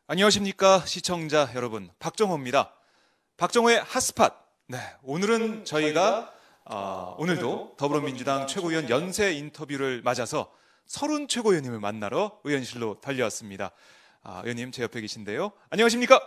안녕하십니까 시청자 여러분, 박정호입니다. 박정호의 핫스팟. 네, 오늘은 저희가 오늘도 더불어민주당 최고위원 연세 인터뷰를 맞아서 서른 최고위원님을 만나러 의원실로 달려왔습니다. 의원님 제 옆에 계신데요. 안녕하십니까?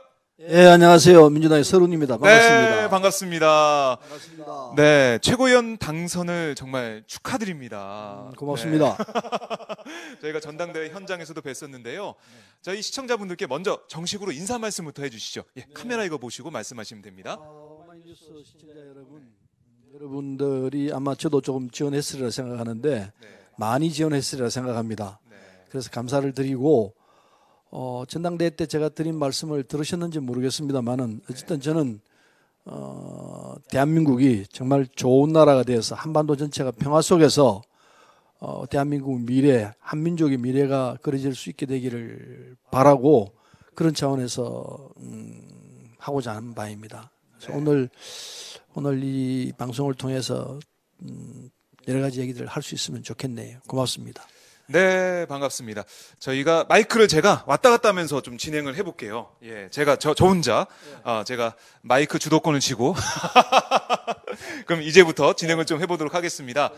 예, 안녕하세요. 민주당의 서른입니다. 반갑습니다. 네, 반갑습니다. 반갑습니다. 네, 최고위원 당선을 정말 축하드립니다. 고맙습니다. 네. 저희가 전당대회 현장에서도 뵀었는데요. 저희 시청자분들께 먼저 정식으로 인사 말씀부터 해주시죠. 예, 카메라 이거 보시고 말씀하시면 됩니다. 오마이뉴스 시청자 여러분, 여러분들이 아마 저도 조금 지원했으리라 생각하는데 많이 지원했으리라 생각합니다. 그래서 감사를 드리고 전당대회 때 제가 드린 말씀을 들으셨는지 모르겠습니다만은 어쨌든 저는 대한민국이 정말 좋은 나라가 되어서 한반도 전체가 평화 속에서 대한민국 미래, 한민족의 미래가 그려질 수 있게 되기를 바라고 그런 차원에서 하고자 하는 바입니다. 그래서 오늘 이 방송을 통해서 여러 가지 얘기들을 할 수 있으면 좋겠네요. 고맙습니다. 네, 반갑습니다. 저희가 마이크를 제가 왔다 갔다 하면서 좀 진행을 해볼게요. 예, 제가 저 혼자 제가 마이크 주도권을 쥐고 그럼 이제부터 진행을 좀 해보도록 하겠습니다.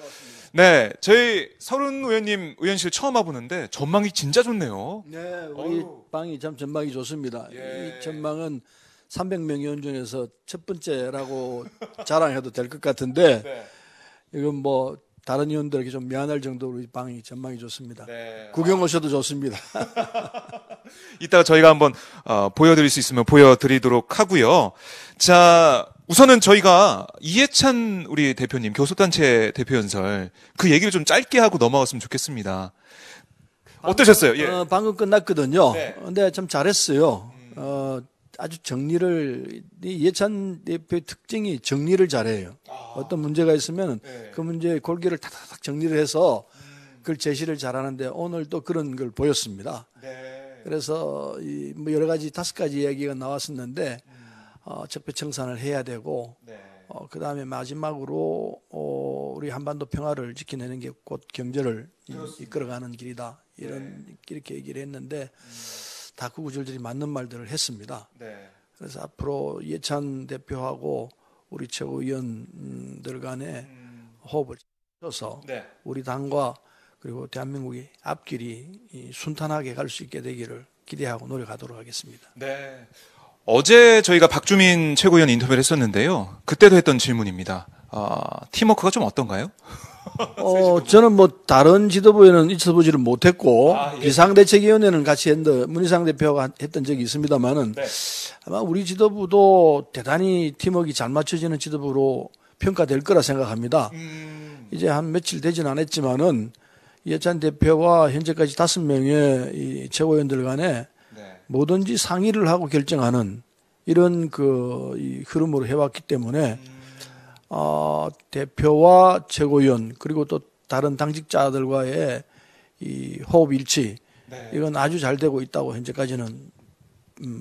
네, 저희 서른 의원님 의원실 처음 와보는데 전망이 진짜 좋네요. 네, 우리 방이 참 전망이 좋습니다. 예. 이 전망은 300명 의원 중에서 첫 번째라고 자랑해도 될 것 같은데 네. 이건 뭐 다른 의원들에게 좀 미안할 정도로 이 방이 전망이 좋습니다. 네. 구경 오셔도 좋습니다. 이따가 저희가 한번 보여드릴 수 있으면 보여드리도록 하고요. 자, 우선은 저희가 이해찬 우리 대표님 교섭단체 대표연설 그 얘기를 좀 짧게 하고 넘어갔으면 좋겠습니다. 어떠셨어요? 예. 방금 끝났거든요. 네. 근데 참 잘했어요. 아주 이해찬 대표의 특징이 정리를 잘해요. 어떤 문제가 있으면 그 문제의 골기를 타닥 정리를 해서 그걸 제시를 잘하는데 오늘 또 그런 걸 보였습니다. 네. 그래서 뭐 여러 가지 5가지 이야기가 나왔었는데 적폐청산을 해야 되고 그 다음에 마지막으로 우리 한반도 평화를 지켜내는 게 곧 경제를 이끌어가는 길이다. 이렇게 얘기를 했는데 다 그 구절들이 맞는 말들을 했습니다. 그래서 앞으로 이해찬 대표하고 우리 최고위원들 간에 호흡을 쳐서 우리 당과 그리고 대한민국의 앞길이 순탄하게 갈 수 있게 되기를 기대하고 노력하도록 하겠습니다. 네. 어제 저희가 박주민 최고위원 인터뷰를 했었는데요. 그때도 했던 질문입니다. 팀워크가 좀 어떤가요? 저는 뭐 다른 지도부에는 있어보지를 못했고 비상대책위원회는 같이 했는데 문희상 대표가 했던 적이 있습니다만은 아마 우리 지도부도 대단히 팀워크가 잘 맞춰지는 지도부로 평가될 거라 생각합니다. 이제 한 며칠 되진 않았지만은 이해찬 대표와 현재까지 5명의 이 최고위원들 간에 뭐든지 상의를 하고 결정하는 이런 이 흐름으로 해왔기 때문에 대표와 최고위원 그리고 또 다른 당직자들과의 이 호흡 일치 이건 아주 잘 되고 있다고 현재까지는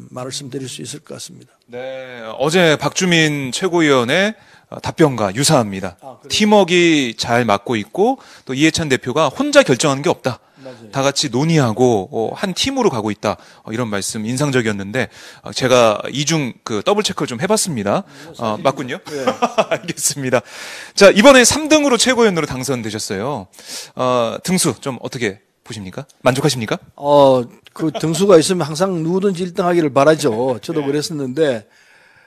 말씀드릴 수 있을 것 같습니다. 네, 어제 박주민 최고위원의 답변과 유사합니다. 팀워크가 잘 맞고 있고 또 이해찬 대표가 혼자 결정하는 게 없다. 맞아요. 다 같이 논의하고 한 팀으로 가고 있다. 이런 말씀 인상적이었는데 제가 이중 더블 체크를 좀 해봤습니다. 맞군요. 네. 알겠습니다. 자, 이번에 3등으로 최고위원으로 당선되셨어요. 등수 좀 어떻게 보십니까? 만족하십니까? 그 등수가 있으면 항상 누구든지 1등 하기를 바라죠. 저도 그랬었는데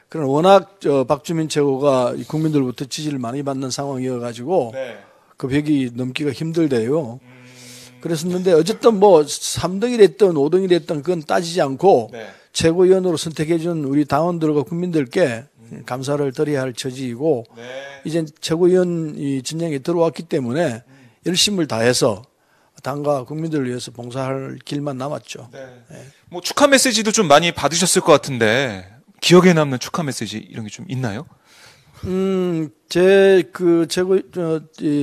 그런 워낙 박주민 최고가 국민들부터 지지를 많이 받는 상황이어가지고 그 벽이 넘기가 힘들대요. 그랬었는데 어쨌든 뭐 3등이 됐든 5등이 됐든 그건 따지지 않고 최고위원으로 선택해준 우리 당원들과 국민들께 감사를 드려야 할 처지이고 이제 최고위원 진영에 들어왔기 때문에 열심을 다해서 당과 국민들을 위해서 봉사할 길만 남았죠. 뭐 축하 메시지도 좀 많이 받으셨을 것 같은데 기억에 남는 축하 메시지 이런 게 좀 있나요? 제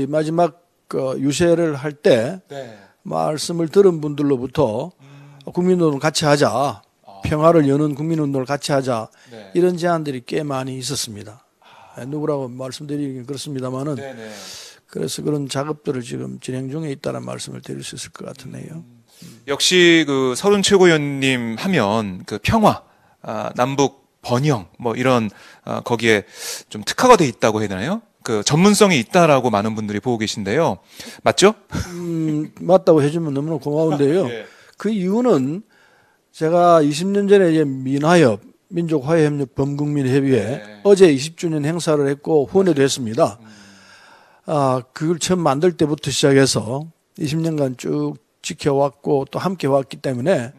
마지막 유세를 할 때 말씀을 들은 분들로부터 국민운동을 같이 하자, 평화를 여는 국민운동을 같이 하자 이런 제안들이 꽤 많이 있었습니다. 누구라고 말씀드리긴 그렇습니다만은 그래서 그런 작업들을 지금 진행 중에 있다는 말씀을 드릴 수 있을 것 같으네요. 역시 그 서른 최고위원님 하면 그 평화, 남북 번영 뭐 이런 거기에 좀 특화가 돼 있다고 해야 되나요? 그 전문성이 있다라고 많은 분들이 보고 계신데요. 맞죠? 맞다고 해주면 너무나 고마운데요. 예. 그 이유는 제가 20년 전에 이제 민화협, 민족화해협력 범국민협의회 네. 어제 20주년 행사를 했고 후원회도 했습니다. 그걸 처음 만들 때부터 시작해서 20년간 쭉 지켜왔고 또 함께 왔기 때문에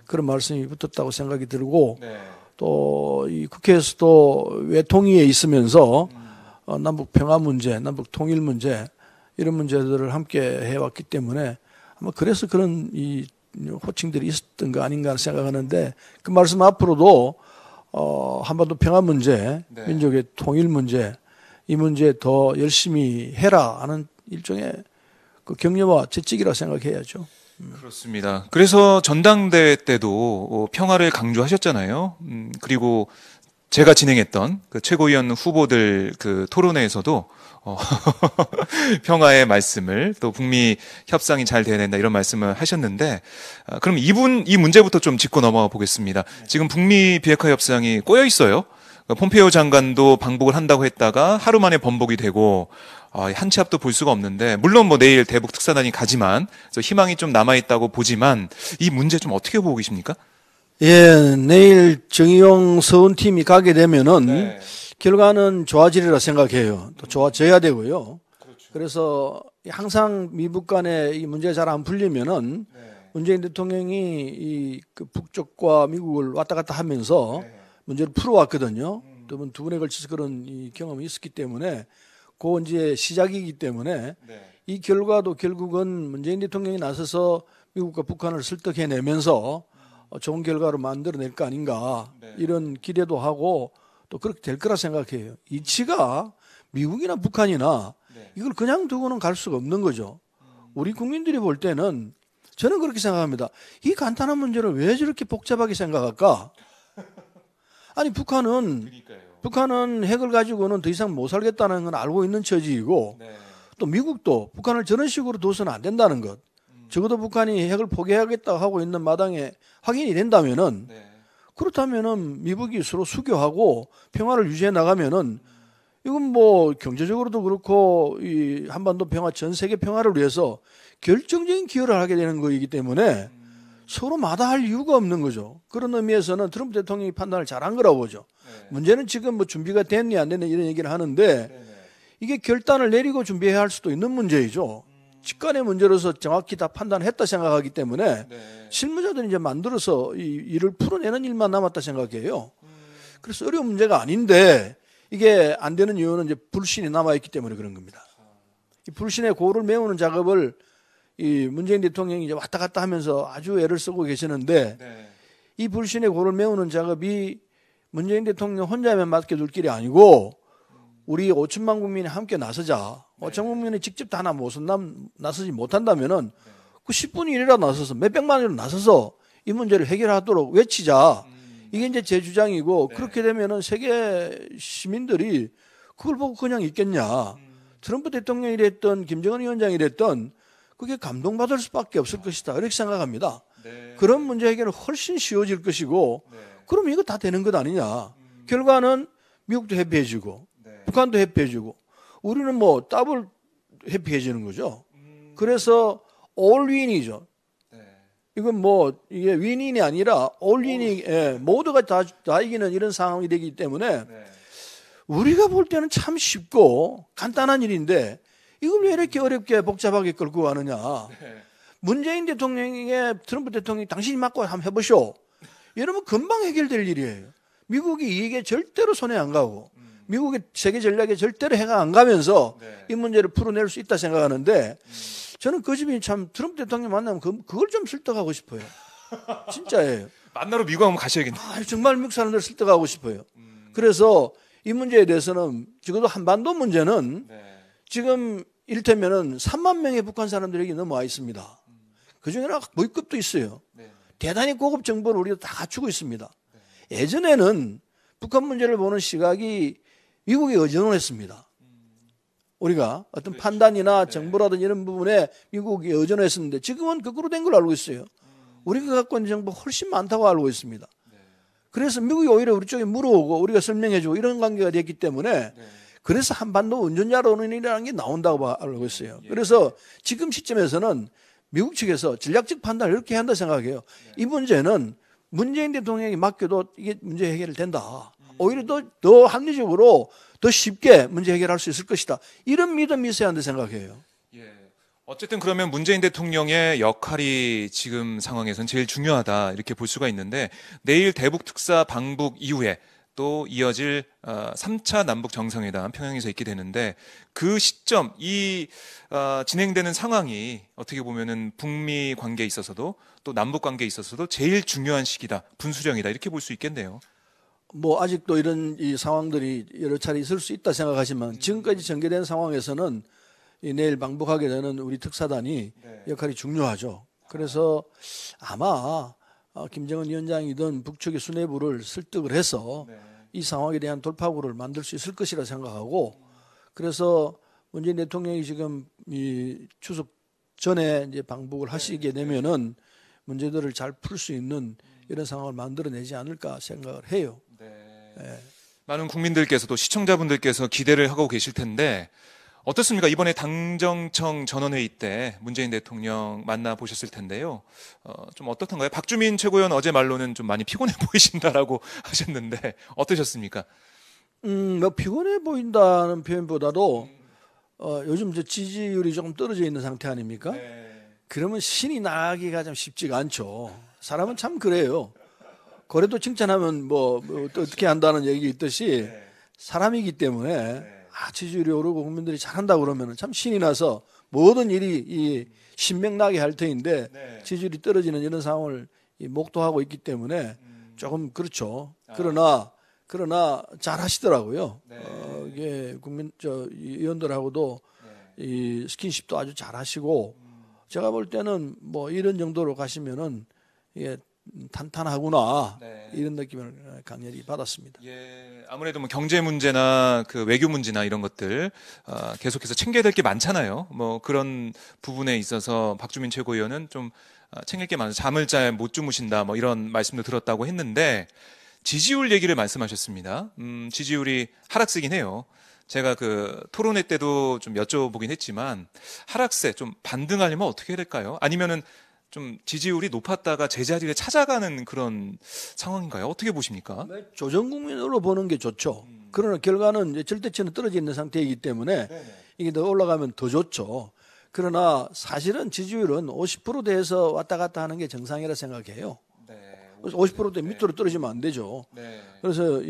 그런 말씀이 붙었다고 생각이 들고 네. 또 이 국회에서도 외통위에 있으면서 남북 평화 문제, 남북 통일 문제 이런 문제들을 함께 해왔기 때문에 아마 그래서 그런 이 호칭들이 있었던 거 아닌가 생각하는데 그 말씀 앞으로도 한반도 평화 문제, 네. 민족의 통일 문제 이 문제에 더 열심히 해라 하는 일종의 그 격려와 채찍이라 생각해야죠. 그렇습니다. 그래서 전당대회 때도 평화를 강조하셨잖아요. 그리고 제가 진행했던 그 최고위원 후보들 그 토론회에서도 평화의 말씀을 또 북미 협상이 잘 돼야 된다 이런 말씀을 하셨는데 그럼 이 문제부터 좀 짚고 넘어가 보겠습니다. 지금 북미 비핵화 협상이 꼬여 있어요. 폼페이오 장관도 방북을 한다고 했다가 하루 만에 번복이 되고 한 치 앞도 볼 수가 없는데 물론 뭐 내일 대북 특사단이 가지만 그래서 희망이 좀 남아 있다고 보지만 이 문제 좀 어떻게 보고 계십니까? 예, 내일 정의용 서훈팀이 가게 되면은 네. 결과는 좋아지리라 생각해요. 또 좋아져야 되고요. 그래서 항상 미북 간에 이 문제가 잘 안 풀리면은 문재인 대통령이 그 북쪽과 미국을 왔다 갔다 하면서 문제를 풀어왔거든요. 두 번에 걸쳐서 그런 이 경험이 있었기 때문에 그 이제 시작이기 때문에 이 결과도 결국은 문재인 대통령이 나서서 미국과 북한을 설득해내면서 좋은 결과로 만들어낼 거 아닌가 이런 기대도 하고 또 그렇게 될 거라 생각해요. 이치가 미국이나 북한이나 이걸 그냥 두고는 갈 수가 없는 거죠. 우리 국민들이 볼 때는 저는 그렇게 생각합니다. 이 간단한 문제를 왜 저렇게 복잡하게 생각할까? 아니 북한은 핵을 가지고는 더 이상 못 살겠다는 건 알고 있는 처지이고 또 미국도 북한을 저런 식으로 둬서는 안 된다는 것. 적어도 북한이 핵을 포기하겠다고 하고 있는 마당에 확인이 된다면은 그렇다면은 미국이 서로 수교하고 평화를 유지해 나가면은 이건 뭐 경제적으로도 그렇고 이 한반도 평화 전 세계 평화를 위해서 결정적인 기여를 하게 되는 거이기 때문에 서로 마다할 이유가 없는 거죠. 그런 의미에서는 트럼프 대통령이 판단을 잘한 거라고 보죠. 문제는 지금 뭐 준비가 됐니 안 됐니 이런 얘기를 하는데 이게 결단을 내리고 준비해야 할 수도 있는 문제이죠. 직간의 문제로서 정확히 다 판단했다 생각하기 때문에 실무자들이 이제 만들어서 이 일을 풀어내는 일만 남았다 생각해요. 그래서 어려운 문제가 아닌데 이게 안 되는 이유는 이제 불신이 남아있기 때문에 그런 겁니다. 이 불신의 고를 메우는 작업을 이 문재인 대통령이 이제 왔다 갔다 하면서 아주 애를 쓰고 계시는데 이 불신의 고를 메우는 작업이 문재인 대통령 혼자만 맡겨둘 길이 아니고 우리 5천만 국민이 함께 나서자. 5천 국민이 직접 다 나서지 못한다면은 그 10분의 1이라도 나서서 몇백만 원이라도 나서서 이 문제를 해결하도록 외치자. 이게 이제 제 주장이고 그렇게 되면은 세계 시민들이 그걸 보고 그냥 있겠냐. 트럼프 대통령이 됐던 김정은 위원장이 됐던 그게 감동받을 수밖에 없을 것이다. 이렇게 생각합니다. 그런 문제 해결은 훨씬 쉬워질 것이고 그럼 이거 다 되는 것 아니냐. 결과는 미국도 해피해지고 북한도 해피해지고 우리는 뭐 더블 해피해지는 거죠. 그래서 올윈이죠. 이건 뭐 이게 윈윈이 아니라 올윈이 모두가 다 이기는 이런 상황이 되기 때문에 우리가 볼 때는 참 쉽고 간단한 일인데 이걸 왜 이렇게 어렵게 복잡하게 끌고 가느냐. 문재인 대통령에게 트럼프 대통령이 당신이 맡고 한번 해보쇼. 이러면 금방 해결될 일이에요. 미국이 이게 절대로 손에 안 가고 미국의 세계 전략에 절대로 해가 안 가면서 이 문제를 풀어낼 수 있다 생각하는데 저는 그 집이 참 트럼프 대통령 만나면 그걸 좀 설득하고 싶어요. 진짜예요. 만나러 미국 한번 가셔야겠네요. 정말 미국 사람들 설득하고 싶어요. 그래서 이 문제에 대해서는 적어도 한반도 문제는 지금 이를테면은 3만 명의 북한 사람들에게 넘어와 있습니다. 그중에는 고위급도 있어요. 대단히 고급 정보를 우리가 다 갖추고 있습니다. 예전에는 북한 문제를 보는 시각이 미국에 의존했습니다. 우리가 어떤 판단이나 정보라든지 이런 부분에 미국이 의존했었는데 지금은 거꾸로 된 걸로 알고 있어요. 우리가 갖고 있는 정보 훨씬 많다고 알고 있습니다. 그래서 미국이 오히려 우리 쪽에 물어오고 우리가 설명해주고 이런 관계가 됐기 때문에 그래서 한반도 운전자론이라는 게 나온다고 알고 있어요. 그래서 지금 시점에서는 미국 측에서 전략적 판단을 이렇게 한다 생각해요. 이 문제는 문재인 대통령이 맡겨도 이게 문제 해결이 된다. 오히려 더 합리적으로 더 쉽게 문제 해결할 수 있을 것이다. 이런 믿음이 있어야 한다 생각해요. 예. 어쨌든 그러면 문재인 대통령의 역할이 지금 상황에선 제일 중요하다 이렇게 볼 수가 있는데 내일 대북 특사 방북 이후에 또 이어질 3차 남북 정상회담 평양에서 있게 되는데 그 시점 이 진행되는 상황이 어떻게 보면은 북미 관계에 있어서도 또 남북 관계에 있어서도 제일 중요한 시기다 분수령이다 이렇게 볼 수 있겠네요. 뭐 아직도 이런 이 상황들이 여러 차례 있을 수 있다 생각하지만 지금까지 전개된 상황에서는 이 내일 방북하게 되는 우리 특사단이 역할이 중요하죠. 그래서 아마 김정은 위원장이든 북측의 수뇌부를 설득을 해서 이 상황에 대한 돌파구를 만들 수 있을 것이라 생각하고 그래서 문재인 대통령이 지금 이 추석 전에 이제 방북을 하시게 되면은 문제들을 잘 풀 수 있는 이런 상황을 만들어내지 않을까 생각을 해요. 네. 많은 국민들께서도 시청자분들께서 기대를 하고 계실 텐데 어떻습니까? 이번에 당정청 전원회의 때 문재인 대통령 만나보셨을 텐데요. 좀 어떻던가요? 박주민 최고위원 어제 말로는 좀 많이 피곤해 보이신다라고 하셨는데 어떠셨습니까? 뭐 피곤해 보인다는 표현보다도 요즘 저 지지율이 조금 떨어져 있는 상태 아닙니까? 그러면 신이 나기가 좀 쉽지가 않죠. 사람은 참 그래요. 그래도 칭찬하면 뭐 어떻게 한다는 얘기 있듯이 사람이기 때문에 지지율이 오르고 국민들이 잘한다 그러면 참 신이 나서 모든 일이 이 신명나게 할 터인데 지지율이 떨어지는 이런 상황을 목도하고 있기 때문에 조금 그렇죠. 그러나 잘 하시더라고요. 이게 이 의원들하고도 이 스킨십도 아주 잘 하시고 제가 볼 때는 뭐 이런 정도로 가시면은 이게 탄탄하구나 이런 느낌을 강렬히 받았습니다. 예, 아무래도 뭐 경제 문제나 그 외교 문제나 이런 것들 계속해서 챙겨야 될 게 많잖아요. 뭐 그런 부분에 있어서 박주민 최고위원은 좀 챙길 게 많아서 잠을 잘 못 주무신다 뭐 이런 말씀도 들었다고 했는데 지지율 얘기를 말씀하셨습니다. 지지율이 하락세긴 해요. 제가 그 토론회 때도 좀 여쭤보긴 했지만 하락세 좀 반등하려면 어떻게 해야 될까요? 아니면은 좀 지지율이 높았다가 제자리를 찾아가는 그런 상황인가요? 어떻게 보십니까? 조정 국면으로 보는 게 좋죠. 그러나 결과는 이제 절대치는 떨어져 있는 상태이기 때문에 이게 더 올라가면 더 좋죠. 그러나 사실은 지지율은 50%대에서 왔다 갔다 하는 게 정상이라 생각해요. 50%대 밑으로 떨어지면 안 되죠. 그래서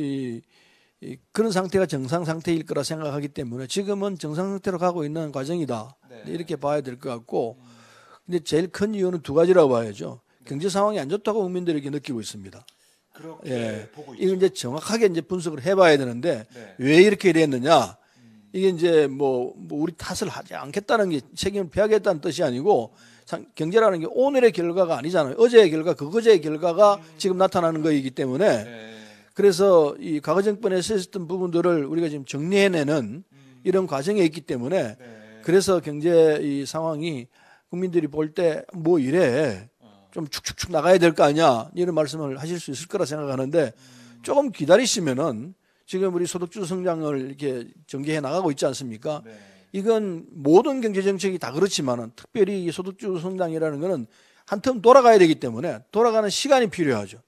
그런 상태가 정상 상태일 거라 생각하기 때문에 지금은 정상 상태로 가고 있는 과정이다. 이렇게 봐야 될 것 같고 근데 제일 큰 이유는 두 가지라고 봐야죠. 경제 상황이 안 좋다고 국민들에게 느끼고 있습니다. 그렇게 보고 있죠. 이걸 이제 정확하게 이제 분석을 해봐야 되는데 왜 이렇게 됐느냐? 이게 이제 뭐 우리 탓을 하지 않겠다는 게 책임을 폐하겠다는 뜻이 아니고 경제라는 게 오늘의 결과가 아니잖아요. 어제의 결과, 그거제의 결과가 지금 나타나는 거이기 때문에 그래서 이 과거 정권에서 있었던 부분들을 우리가 지금 정리해내는 이런 과정에 있기 때문에 그래서 경제 이 상황이 국민들이 볼 때 뭐 이래 좀 축축축 나가야 될 거 아니야 이런 말씀을 하실 수 있을 거라 생각하는데 조금 기다리시면은 지금 우리 소득주 성장을 이렇게 전개해 나가고 있지 않습니까? 이건 모든 경제 정책이 다 그렇지만은 특별히 이 소득주 성장이라는 거는 한 텀 돌아가야 되기 때문에 돌아가는 시간이 필요하죠.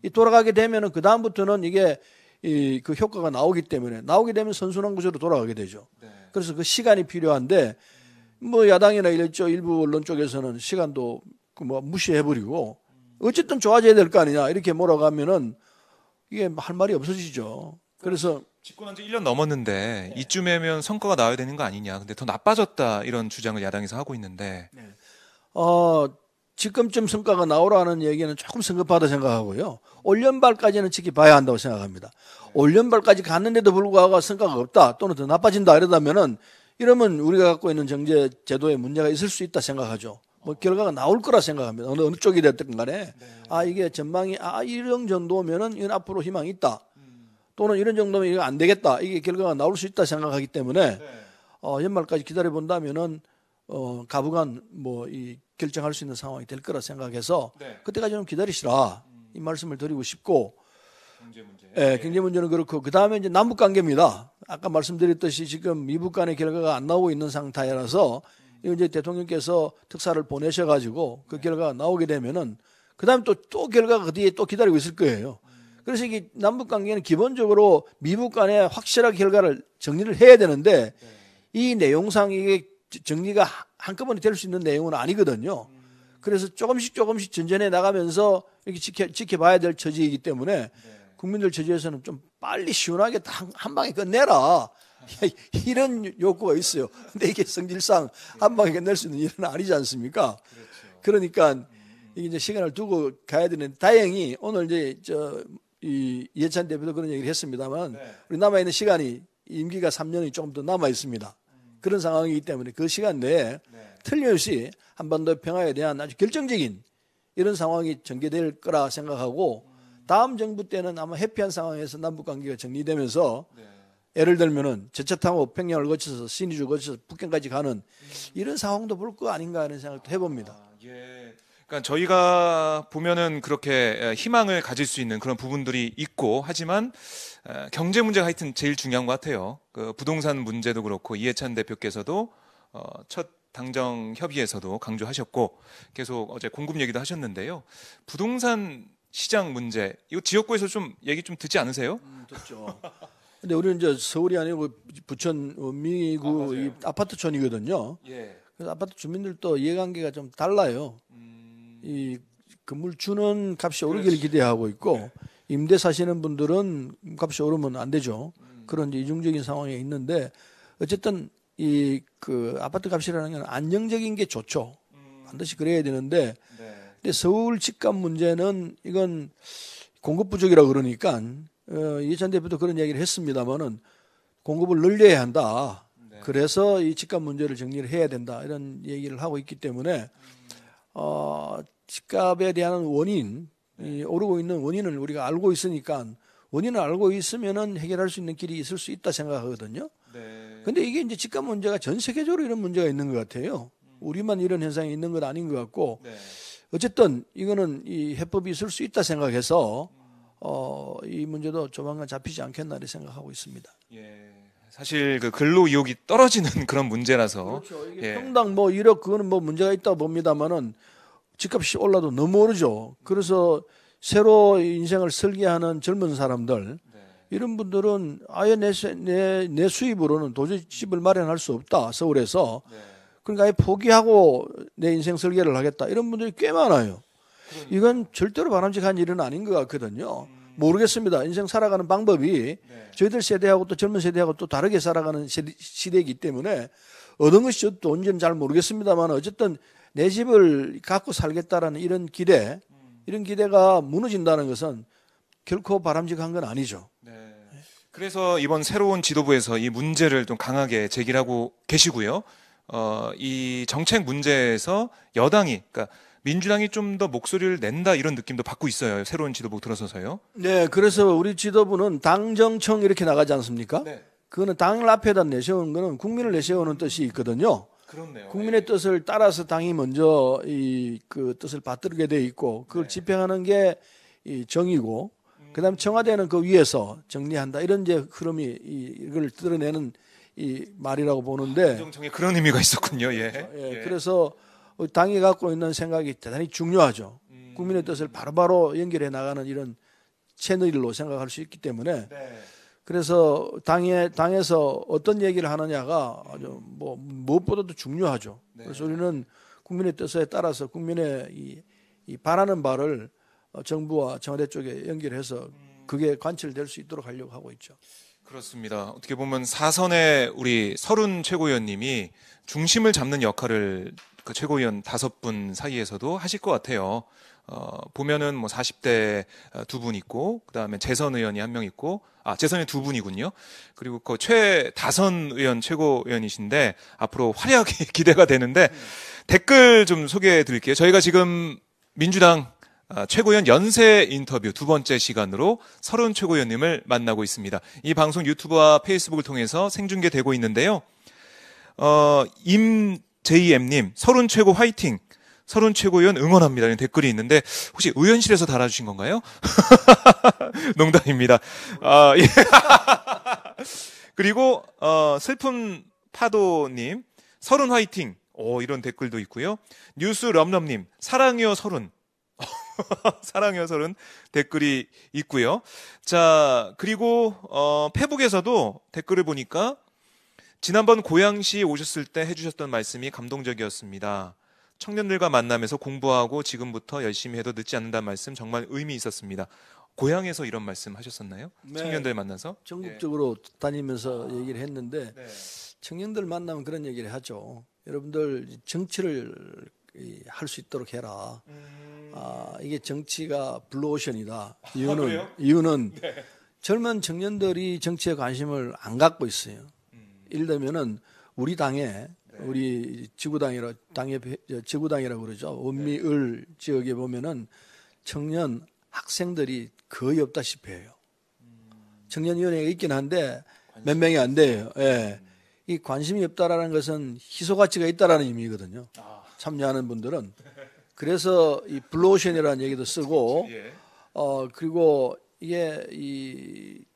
이 돌아가게 되면은 그 다음부터는 이게 그 효과가 나오기 때문에 나오게 되면 선순환 구조로 돌아가게 되죠. 그래서 그 시간이 필요한데 뭐 야당이나 일부 언론 쪽에서는 시간도 뭐 무시해버리고 어쨌든 좋아져야 될 거 아니냐 이렇게 몰아가면은 이게 할 말이 없어지죠. 그래서 집권한 지 1년 넘었는데 이쯤에면 성과가 나와야 되는 거 아니냐. 근데 더 나빠졌다 이런 주장을 야당에서 하고 있는데 지금쯤 성과가 나오라는 얘기는 조금 성급하다 생각하고요. 올연발까지는 지켜봐야 한다고 생각합니다. 올연발까지 갔는데도 불구하고 성과가 없다 또는 더 나빠진다 이러다면은 이러면 우리가 갖고 있는 정제 제도에 문제가 있을 수 있다 생각하죠. 뭐 결과가 나올 거라 생각합니다. 어느 쪽이 됐든 간에 이게 전망이 이런 정도면은 이건 앞으로 희망이 있다. 또는 이런 정도면 이거 안 되겠다. 이게 결과가 나올 수 있다 생각하기 때문에 연말까지 기다려 본다면은 가부간 뭐 이 결정할 수 있는 상황이 될 거라 생각해서 네. 그때까지 좀 기다리시라 이 말씀을 드리고 싶고. 경제 문제. 예, 경제 문제는 그렇고 그 다음에 이제 남북 관계입니다. 아까 말씀드렸듯이 지금 미북 간의 결과가 안 나오고 있는 상태라서 이거 이제 대통령께서 특사를 보내셔가지고 그 결과가 나오게 되면은 그 다음에 또 결과가 그 뒤에 또 기다리고 있을 거예요. 그래서 이게 남북 관계는 기본적으로 미북 간에 확실하게 결과를 정리를 해야 되는데 이 내용상 이게 정리가 한꺼번에 될 수 있는 내용은 아니거든요. 그래서 조금씩 전전해 나가면서 이렇게 지켜봐야 될 처지이기 때문에 국민들 처지에서는 좀 빨리 시원하게 한 방에 끝내라. 이런 욕구가 있어요. 근데 이게 성질상 한 방에 끝낼 수 있는 일은 아니지 않습니까? 그러니까 이게 이제 시간을 두고 가야 되는데 다행히 오늘 이제 이 이해찬 대표도 그런 얘기를 했습니다만 우리 남아있는 시간이 임기가 3년이 조금 더 남아 있습니다. 그런 상황이기 때문에 그 시간 내에 틀림없이 한반도 평화에 대한 아주 결정적인 이런 상황이 전개될 거라 생각하고 다음 정부 때는 아마 해피한 상황에서 남북 관계가 정리되면서 예를 들면은 제차 타고 평양을 거쳐서 신의주 거쳐서 북경까지 가는 이런 상황도 볼 거 아닌가 하는 생각도 해봅니다. 예. 그러니까 저희가 보면은 그렇게 희망을 가질 수 있는 그런 부분들이 있고 하지만 경제 문제가 하여튼 제일 중요한 것 같아요. 그 부동산 문제도 그렇고 이해찬 대표께서도 첫 당정 협의에서도 강조하셨고 계속 어제 공급 얘기도 하셨는데요. 부동산 시장 문제 이거 지역구에서 좀 얘기 좀 듣지 않으세요? 듣죠. 근데 우리는 이제 서울이 아니고 부천 미구 이 아파트촌이거든요. 예. 그래서 아파트 주민들도 이해관계가 좀 달라요. 이 건물 주는 값이 오르기를 기대하고 있고 임대 사시는 분들은 값이 오르면 안 되죠. 그런 이제 이중적인 상황에 있는데 어쨌든 이 그 아파트 값이라는 건 안정적인 게 좋죠. 반드시 그래야 되는데 근데 서울 집값 문제는 이건 공급 부족이라고 그러니까 이해찬 대표도 그런 얘기를 했습니다만은 공급을 늘려야 한다. 그래서 이 집값 문제를 정리를 해야 된다. 이런 얘기를 하고 있기 때문에 집값에 대한 원인, 이 오르고 있는 원인을 우리가 알고 있으니까 원인을 알고 있으면은 해결할 수 있는 길이 있을 수 있다 생각하거든요. 근데 이게 이제 집값 문제가 전 세계적으로 이런 문제가 있는 것 같아요. 우리만 이런 현상이 있는 건 아닌 것 같고 어쨌든 이거는 이 해법이 있을 수 있다 생각해서 이 문제도 조만간 잡히지 않겠나 이렇게 생각하고 있습니다. 예. 사실 그 근로 의욕이 떨어지는 그런 문제라서 그렇죠. 이게 평당 뭐 1억 그거는 뭐 문제가 있다고 봅니다만은 집값이 올라도 너무 오르죠. 그래서 새로 인생을 설계하는 젊은 사람들 이런 분들은 아예 내 수입으로는 도저히 집을 마련할 수 없다. 서울에서. 그러니까 아예 포기하고 내 인생 설계를 하겠다. 이런 분들이 꽤 많아요. 이건 절대로 바람직한 일은 아닌 것 같거든요. 모르겠습니다. 인생 살아가는 방법이 저희들 세대하고 또 젊은 세대하고 또 다르게 살아가는 시대이기 때문에 어떤 것이 또 언제는 잘 모르겠습니다만 어쨌든 내 집을 갖고 살겠다라는 이런 기대가 무너진다는 것은 결코 바람직한 건 아니죠. 그래서 이번 새로운 지도부에서 이 문제를 좀 강하게 제기하고 계시고요. 이 정책 문제에서 여당이, 그러니까 민주당이 좀 더 목소리를 낸다 이런 느낌도 받고 있어요. 새로운 지도부 들어서서요. 네, 그래서 우리 지도부는 당정청 이렇게 나가지 않습니까? 그거는 당을 앞에다 내세우는 거는 국민을 내세우는 뜻이 있거든요. 그렇네요. 국민의 뜻을 따라서 당이 먼저 그 뜻을 받들게 돼 있고 그걸 집행하는 게 이 정이고 그다음 청와대는 그 위에서 정리한다 이런 이제 흐름이 이걸 드러내는 이 말이라고 보는데 당정청에 그런 의미가 있었군요. 예. 그래서 당이 갖고 있는 생각이 대단히 중요하죠. 국민의 뜻을 바로바로 연결해 나가는 이런 채널로 생각할 수 있기 때문에 그래서 당에서 어떤 얘기를 하느냐가 아주 뭐 무엇보다도 중요하죠. 그래서 우리는 국민의 뜻에 따라서 국민의 이 바라는 바를 정부와 청와대 쪽에 연결해서 그게 관철될 수 있도록 하려고 하고 있죠. 그렇습니다. 어떻게 보면 사선의 우리 서른 최고위원님이 중심을 잡는 역할을 그 최고위원 5분 사이에서도 하실 것 같아요. 보면은 뭐 40대 2분 있고, 그 다음에 재선 의원이 1명 있고, 재선이 2분이군요. 그리고 그 최다선 의원 최고위원이신데, 앞으로 활약이 기대가 되는데, 댓글 좀 소개해 드릴게요. 저희가 지금 민주당 최고위원 연세 인터뷰 2번째 시간으로 서른 최고위원님을 만나고 있습니다. 이 방송 유튜브와 페이스북을 통해서 생중계되고 있는데요. 임JM님, 서른 최고 화이팅! 서른 최고위원 응원합니다. 이런 댓글이 있는데, 혹시 의원실에서 달아주신 건가요? 농담입니다. 예. 그리고, 슬픈 파도님, 서른 화이팅! 이런 댓글도 있고요. 뉴스 럼럼님, 사랑이여 서른. 사랑이여 서른 댓글이 있고요. 자, 그리고, 페북에서도 댓글을 보니까, 지난번 고양시에 오셨을 때 해주셨던 말씀이 감동적이었습니다. 청년들과 만나면서 공부하고 지금부터 열심히 해도 늦지 않는다는 말씀 정말 의미 있었습니다. 고향에서 이런 말씀 하셨었나요? 네. 청년들 만나서? 전국적으로 다니면서 얘기를 했는데 네. 청년들 만나면 그런 얘기를 하죠. 여러분들 정치를 할 수 있도록 해라. 이게 정치가 블루오션이다. 이유는 네. 젊은 청년들이 정치에 관심을 안 갖고 있어요. 예를 들면은 우리 당에 우리 지구당이라고 그러죠. 원미을 지역에 보면은 청년 학생들이 거의 없다시피 해요. 청년위원회가 있긴 한데 몇 명이 안 돼요. 예. 이 관심이 없다라는 것은 희소 가치가 있다라는 의미거든요. 참여하는 분들은. 그래서 이 블루오션이라는 얘기도 쓰고, 예. 그리고 이게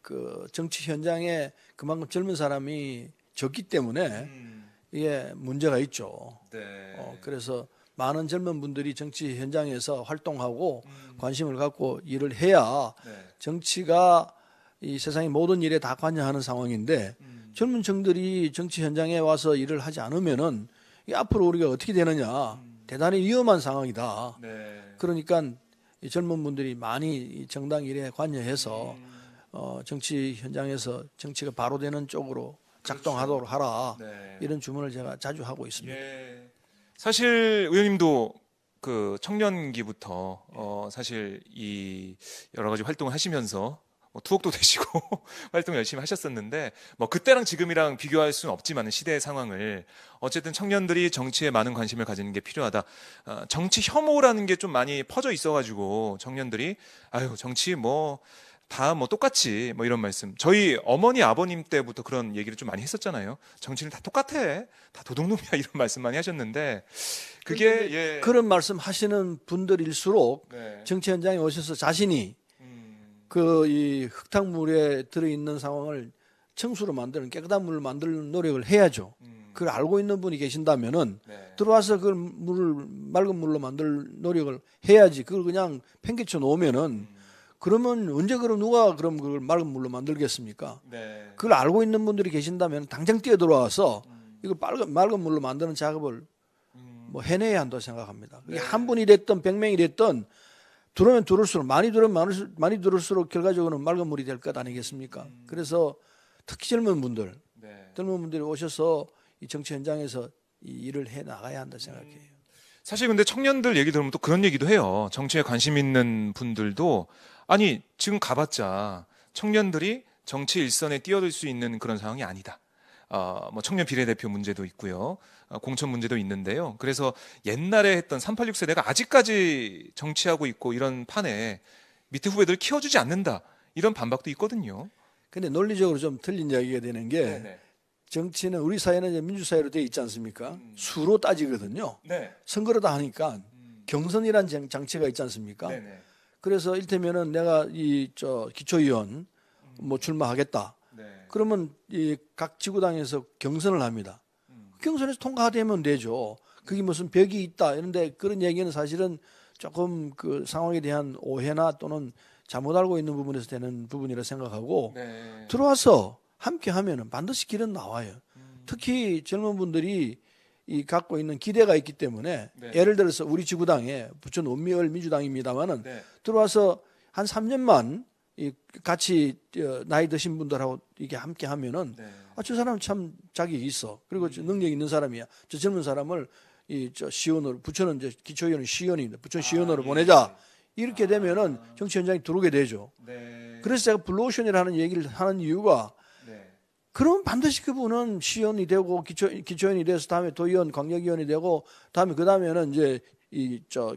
그 정치 현장에 그만큼 젊은 사람이 적기 때문에 이게 문제가 있죠. 네. 그래서 많은 젊은 분들이 정치 현장에서 활동하고 관심을 갖고 일을 해야 네. 정치가 이 세상의 모든 일에 다 관여하는 상황인데 젊은 층들이 정치 현장에 와서 일을 하지 않으면은 이 앞으로 우리가 어떻게 되느냐 대단히 위험한 상황이다. 네. 그러니까 이 젊은 분들이 많이 이 정당 일에 관여해서 정치 현장에서 정치가 바로 되는 쪽으로 작동하도록 하라. 네. 이런 주문을 제가 자주 하고 있습니다. 예. 사실 의원님도 그 청년기부터 사실 이 여러 가지 활동을 하시면서 뭐 투옥도 되시고 활동 열심히 하셨었는데 뭐 그때랑 지금이랑 비교할 수는 없지만 시대의 상황을 어쨌든 청년들이 정치에 많은 관심을 가지는 게 필요하다. 정치 혐오라는 게 좀 많이 퍼져 있어가지고 청년들이 아유 정치 뭐 다 뭐 똑같이 뭐 이런 말씀. 저희 어머니 아버님 때부터 그런 얘기를 좀 많이 했었잖아요. 정치는 다 똑같아. 다 도둑놈이야 이런 말씀 많이 하셨는데 그게 예. 그런 말씀 하시는 분들일수록 네. 정치 현장에 오셔서 자신이 그 이 흙탕물에 들어있는 상황을 청수로 만드는 깨끗한 물을 만드는 노력을 해야죠. 그걸 알고 있는 분이 계신다면은 네. 들어와서 그 물을 맑은 물로 만들 노력을 해야지. 그걸 그냥 팽개쳐 놓으면은 그러면 언제 그럼 누가 그럼 그걸 맑은 물로 만들겠습니까? 네. 그걸 알고 있는 분들이 계신다면 당장 뛰어 들어와서 이거 맑은 물로 만드는 작업을 뭐 해내야 한다고 생각합니다. 그게 한 분이 됐든 100명이 됐든 들어오면 들을수록 많이 들을수록 결과적으로는 맑은 물이 될 것 아니겠습니까? 그래서 특히 젊은 분들이 오셔서 이 정치 현장에서 이 일을 해 나가야 한다 생각해요. 사실 근데 청년들 얘기 들으면 또 그런 얘기도 해요. 정치에 관심 있는 분들도 아니 지금 가봤자 청년들이 정치 일선에 뛰어들 수 있는 그런 상황이 아니다. 뭐 청년 비례대표 문제도 있고요. 공천 문제도 있는데요. 그래서 옛날에 했던 386 세대가 아직까지 정치하고 있고 이런 판에 밑에 후배들 키워주지 않는다. 이런 반박도 있거든요. 근데 논리적으로 좀 틀린 이야기가 되는 게 네네. 정치는 우리 사회는 이제 민주사회로 되어 있지 않습니까? 수로 따지거든요. 네. 선거로 다 하니까 경선이라는 장치가 있지 않습니까? 네네. 그래서 일테면은 내가 기초의원 뭐 출마하겠다. 네. 그러면 이 각 지구당에서 경선을 합니다. 경선에서 통과되면 되죠. 그게 무슨 벽이 있다 이런데 그런 얘기는 사실은 조금 그 상황에 대한 오해나 또는 잘못 알고 있는 부분에서 되는 부분이라 생각하고 네. 들어와서 함께 하면은 반드시 길은 나와요. 특히 젊은 분들이 이 갖고 있는 기대가 있기 때문에 네. 예를 들어서 우리 지구당에 부천 원미을 민주당입니다만은 네. 들어와서 한 3년만 이 같이 나이 드신 분들하고 이게 함께 하면은 네. 저 사람 참 자격이 있어. 그리고 능력 있는 사람이야. 저 젊은 사람을 시의원으로 부천은 이제 기초의원은 시의원입니다. 부천 시의원으로 예. 보내자. 이렇게 되면은 정치 현장에 들어오게 되죠. 네. 그래서 제가 블루오션이라는 얘기를 하는 이유가 네. 그럼 반드시 그분은 시의원이 되고 기초의원이 돼서 다음에 도의원, 광역위원이 되고 다음에 그 다음에는 이제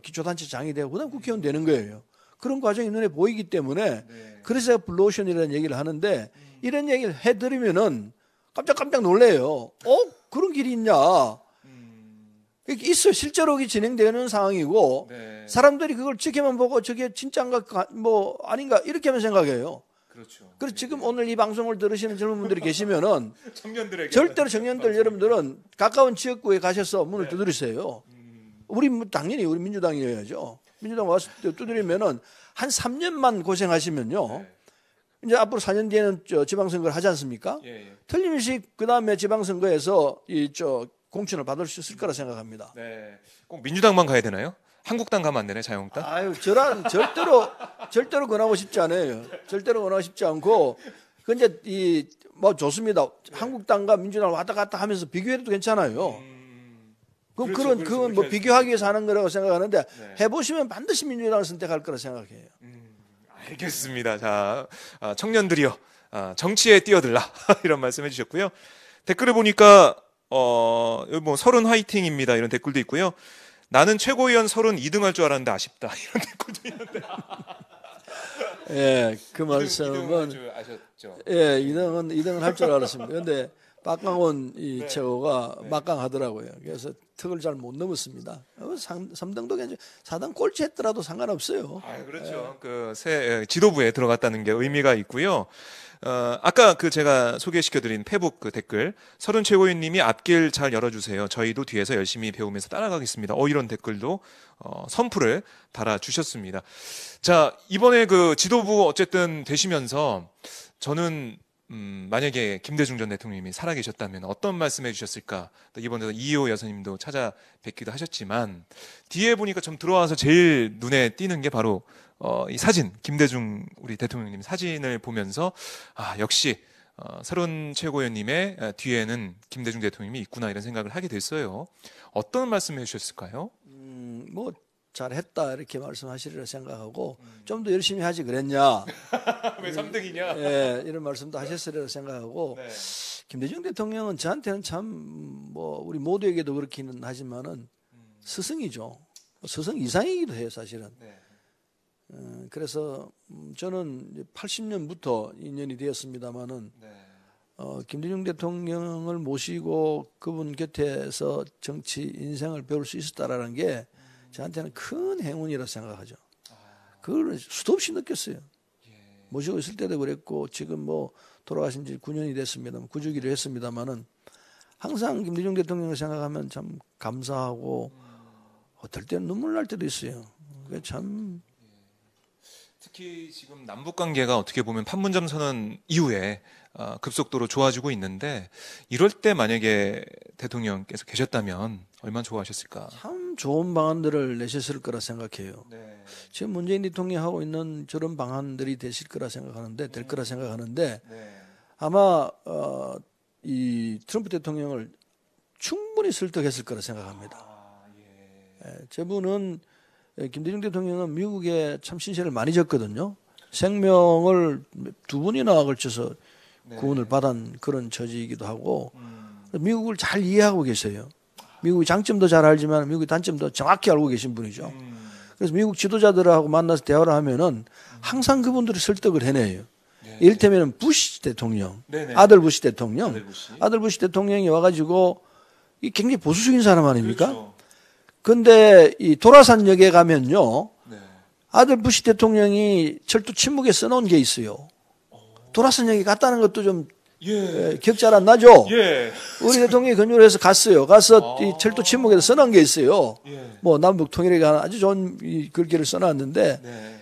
기초단체장이 되고 그다음 국회의원 되는 거예요. 그런 과정이 눈에 보이기 때문에 네. 그래서 제가 블루오션이라는 얘기를 하는데 이런 얘기를 해드리면은 깜짝깜짝 놀래요. 그런 길이 있냐? 있어요. 실제로 그게 진행되는 상황이고 네. 사람들이 그걸 지켜만 보고 저게 진짜인가 뭐 아닌가 이렇게만 생각해요. 그렇죠. 그래서 지금 오늘 이 방송을 들으시는 젊은 분들이 계시면은 청년들에게 절대로 청년들 여러분들은 가까운 지역구에 가셔서 문을 두드리세요. 우리 당연히 우리 민주당이어야죠. 민주당 와서 두드리면은 한 3년만 고생하시면요. 이제 앞으로 4년 뒤에는 지방선거를 하지 않습니까? 틀림없이 그 다음에 지방선거에서 공천을 받을 수 있을 거라 생각합니다. 네. 꼭 민주당만 가야 되나요? 한국당 가면 안 되나요? 자유한국당? 아유, 저랑 절대로 권하고 싶지 않아요. 절대로 권하고 싶지 않고, 근데 뭐 좋습니다. 한국당과 민주당을 왔다 갔다 하면서 비교해도 괜찮아요. 그건 뭐 비교하기 위해서 하는 거라고 생각하는데, 해보시면 반드시 민주당을 선택할 거라 생각해요. 알겠습니다. 자, 청년들이여, 정치에 뛰어들라. 이런 말씀 해주셨고요. 댓글을 보니까, 뭐, 30 화이팅입니다. 이런 댓글도 있고요. 나는 최고위원 32등 할 줄 알았는데 아쉽다. 이런 댓글도 있는데. 예, 그 말씀은. 2등 할 줄 아셨죠? 예, 2등은 할 줄 알았습니다. 근데 박강원 최고가 막강하더라고요. 그래서 턱을 잘 못 넘었습니다. 3등도 괜찮아요. 4등 꼴찌 했더라도 상관없어요. 그렇죠. 그 새 지도부에 들어갔다는 게 의미가 있고요. 아까 제가 소개시켜드린 페북 댓글, 30 최고위원님이 앞길 잘 열어주세요. 저희도 뒤에서 열심히 배우면서 따라가겠습니다. 이런 댓글도 선풀을 달아주셨습니다. 자, 이번에 지도부 어쨌든 되시면서 저는 만약에 김대중 전 대통령님이 살아계셨다면 어떤 말씀 해주셨을까? 또 이번에 이호 여사님도 찾아뵙기도 하셨지만 뒤에 보니까 좀 들어와서 제일 눈에 띄는 게 바로 이 사진, 김대중 우리 대통령님 사진을 보면서 역시 30 최고위원님의 뒤에는 김대중 대통령님이 있구나 이런 생각을 하게 됐어요. 어떤 말씀 해주셨을까요? 뭐 잘했다 이렇게 말씀하시리라 생각하고 좀 더 열심히 하지 그랬냐? 왜 3등이냐? 예, 이런 말씀도 하셨으리라 생각하고 네. 김대중 대통령은 저한테는 참 뭐 우리 모두에게도 그렇기는 하지만은 스승이죠. 스승 이상이기도 해요, 사실은. 네. 그래서 저는 80년부터 인연이 되었습니다만은 네. 김대중 대통령을 모시고 그분 곁에서 정치 인생을 배울 수 있었다라는 게 저한테는 큰 행운이라 생각하죠. 그걸 수도 없이 느꼈어요. 모시고 있을 때도 그랬고 지금 뭐 돌아가신 지 9년이 됐습니다. 구주기를 했습니다만은 항상 김대중 대통령을 생각하면 참 감사하고 어떨 때는 눈물 날 때도 있어요. 그게 참 특히 지금 남북 관계가 어떻게 보면 판문점 선언 이후에 급속도로 좋아지고 있는데 이럴 때 만약에 대통령께서 계셨다면 얼마나 좋아하셨을까? 참 좋은 방안들을 내셨을 거라 생각해요. 네. 지금 문재인 대통령이 하고 있는 저런 방안들이 되실 거라 생각하는데 될 거라 생각하는데 네. 아마 이 트럼프 대통령을 충분히 설득했을 거라 생각합니다. 저분은 김대중 대통령은 미국에 참 신세를 많이 졌거든요. 생명을 2번이나 걸쳐서 구원을 받은 그런 처지이기도 하고 미국을 잘 이해하고 계세요. 미국의 장점도 잘 알지만 미국의 단점도 정확히 알고 계신 분이죠. 그래서 미국 지도자들하고 만나서 대화를 하면은 항상 그분들이 설득을 해내요. 이를테면 부시 대통령, 아들 부시 대통령, 아들 부시 대통령이 와가지고 이 굉장히 보수적인 사람 아닙니까? 그렇죠. 근데 이 도라산역에 가면요, 아들 부시 대통령이 철도 침묵에 써놓은 게 있어요. 도라산역에 갔다는 것도 좀 격잘 안 나죠? 우리 대통령이 건조를 해서 갔어요. 가서 이 철도 침묵에서 써놓은 게 있어요. 뭐 남북 통일에 관한 아주 좋은 이 글귀를 써놨는데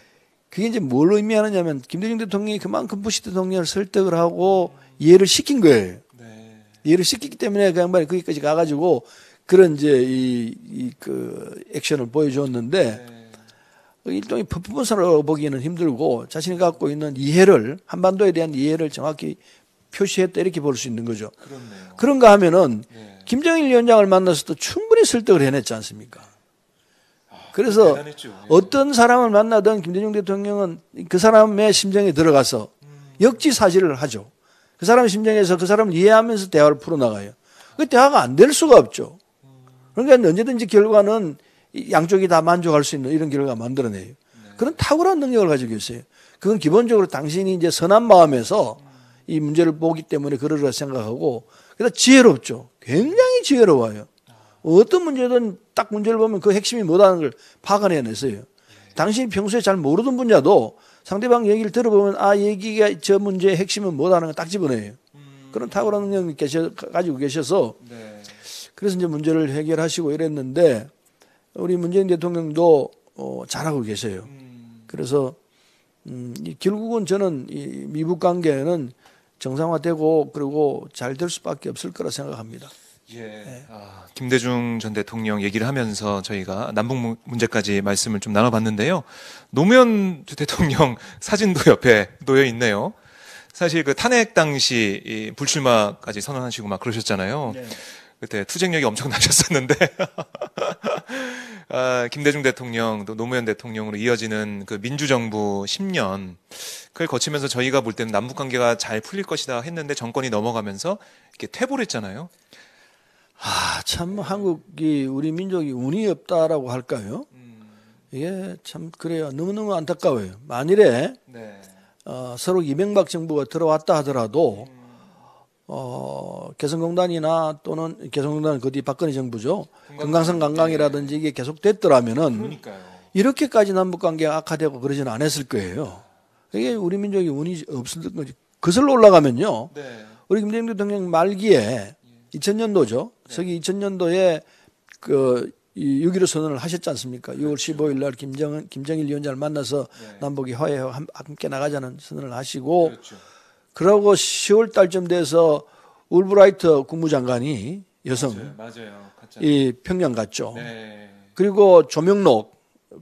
그게 이제 뭘 의미하느냐면 김대중 대통령이 그만큼 부시 대통령을 설득을 하고 이해를 시킨 거예요. 이해를 시키기 때문에 그 양반이 거기까지 가가지고 그런 이제 그 액션을 보여줬는데 일종의 퍼포먼스라고 보기에는 힘들고 자신이 갖고 있는 이해를 한반도에 대한 이해를 정확히 표시했다 이렇게 볼 수 있는 거죠. 그렇네요. 그런가 하면은 김정일 위원장을 만나서도 충분히 설득을 해냈지 않습니까? 그래서 대단했죠. 어떤 사람을 만나든 김대중 대통령은 그 사람의 심정에 들어가서 역지사지를 하죠. 그 사람의 심정에서 그 사람을 이해하면서 대화를 풀어나가요. 그 대화가 안 될 수가 없죠. 그러니까 언제든지 결과는 양쪽이 다 만족할 수 있는 이런 결과가 만들어내요. 그런 탁월한 능력을 가지고 있어요. 그건 기본적으로 당신이 이제 선한 마음에서 이 문제를 보기 때문에 그러리라 생각하고, 그러다 지혜롭죠. 굉장히 지혜로워요. 어떤 문제든 딱 문제를 보면 그 핵심이 뭐다는 걸 파악해내서요. 당신이 평소에 잘 모르던 분야도 상대방 얘기를 들어보면 아, 얘기가 저 문제의 핵심은 뭐다는 걸 딱 집어내요. 그런 탁월한 능력이 가지고 계셔서 네. 그래서 이제 문제를 해결하시고 이랬는데 우리 문재인 대통령도 잘하고 계세요. 그래서 결국은 저는 이 미북 관계는 정상화되고 그리고 잘 될 수밖에 없을 거라 생각합니다. 예. 네. 김대중 전 대통령 얘기를 하면서 저희가 남북 문제까지 말씀을 좀 나눠봤는데요. 노무현 대통령 사진도 옆에 놓여 있네요. 사실 그 탄핵 당시 이 불출마까지 선언하시고 막 그러셨잖아요. 네. 그때 투쟁력이 엄청나셨었는데 김대중 대통령 또 노무현 대통령으로 이어지는 그 민주정부 10년 그걸 거치면서 저희가 볼 때는 남북 관계가 잘 풀릴 것이다 했는데 정권이 넘어가면서 이렇게 퇴보를 했잖아요. 참 한국이 우리 민족이 운이 없다라고 할까요? 이게 참 그래요. 너무너무 안타까워요. 만일에 네. 서로 이명박 정부가 들어왔다 하더라도 개성공단이나 또는 개성공단은 그 뒤 박근혜 정부죠. 금강산 관광이라든지 이게 계속됐더라면은 그러니까요. 이렇게까지 남북 관계가 악화되고 그러지는 않았을 거예요. 이게 우리 민족이 운이 없을 거지. 거슬러 올라가면요. 네. 우리 김대중 대통령 말기에 2000년도죠. 서기 2000년도에 그 6.15 선언을 하셨지 않습니까? 6월 15일 날 김정일 위원장을 만나서 남북이 화해하고 함께 나가자는 선언을 하시고 그렇죠. 그러고 10월 달쯤 돼서 울브라이트 국무장관이 여성 맞아요. 이 평양 갔죠. 네. 그리고 조명록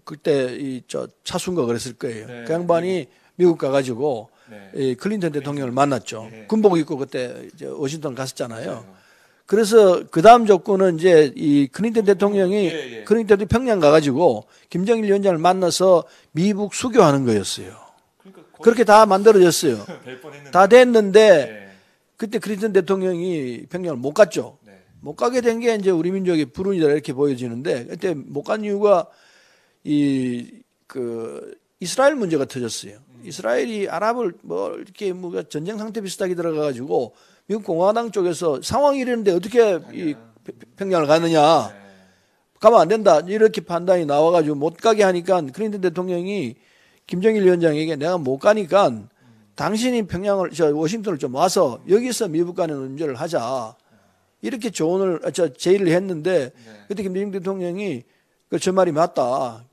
그때 차순가 그랬을 거예요. 네. 그 양반이 미국 가가지고 네. 이 클린턴 대통령을 만났죠. 네. 군복 입고 그때 이제 워싱턴 갔었잖아요. 그래서 그 다음 조건은 이제 이 클린턴 대통령이 클린턴이 평양 가가지고 김정일 위원장을 만나서 미북 수교하는 거였어요. 그렇게 다 만들어졌어요. 다 됐는데 그때 클린턴 대통령이 평양을 못 갔죠. 못 가게 된 게 이제 우리 민족의 불운이다 이렇게 보여지는데 그때 못 간 이유가 이스라엘 문제가 터졌어요. 이스라엘이 아랍을 이렇게 전쟁 상태 비슷하게 들어가가지고 미국 공화당 쪽에서 상황이 이랬는데 어떻게 이 평양을 가느냐. 가면 안 된다. 이렇게 판단이 나와가지고 못 가게 하니까 클린턴 대통령이 김정일 위원장에게 내가 못 가니까 당신이 워싱턴을 좀 와서 여기서 미국 간의 문제를 하자. 이렇게 제의를 했는데 그때 김대중 대통령이 저 말이 맞다.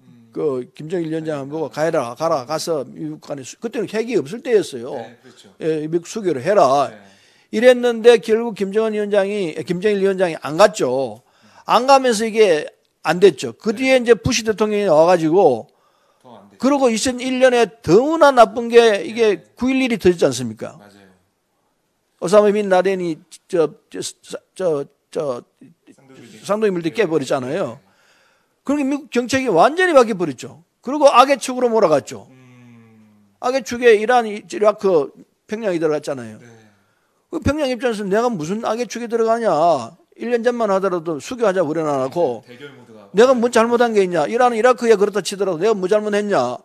김정일 위원장 보고 가라 가서 미국 간에 그때는 핵이 없을 때였어요. 네, 그렇죠. 예, 미국 수교를 해라. 이랬는데 결국 김정일 위원장이 안 갔죠. 안 가면서 이게 안 됐죠. 그 뒤에 이제 부시 대통령이 와가지고 그러고 2001년에 더구나 나쁜 게 이게 9.11이 터졌지 않습니까? 맞아요. 오사마 빈 라덴이 상동이 밀대 깨버렸잖아요. 그러니까 미국 정책이 완전히 바뀌어버렸죠. 그리고 악의 축으로 몰아갔죠. 악의 축에 이란, 이라크, 평양이 들어갔잖아요. 그 평양 입장에서 내가 무슨 악의 축에 들어가냐. 1년 전만 하더라도 수교하자고 그래놔놓고 내가 뭐 잘못한 게 있냐. 이란은 이라크에 그렇다 치더라도 내가 뭐 잘못했냐.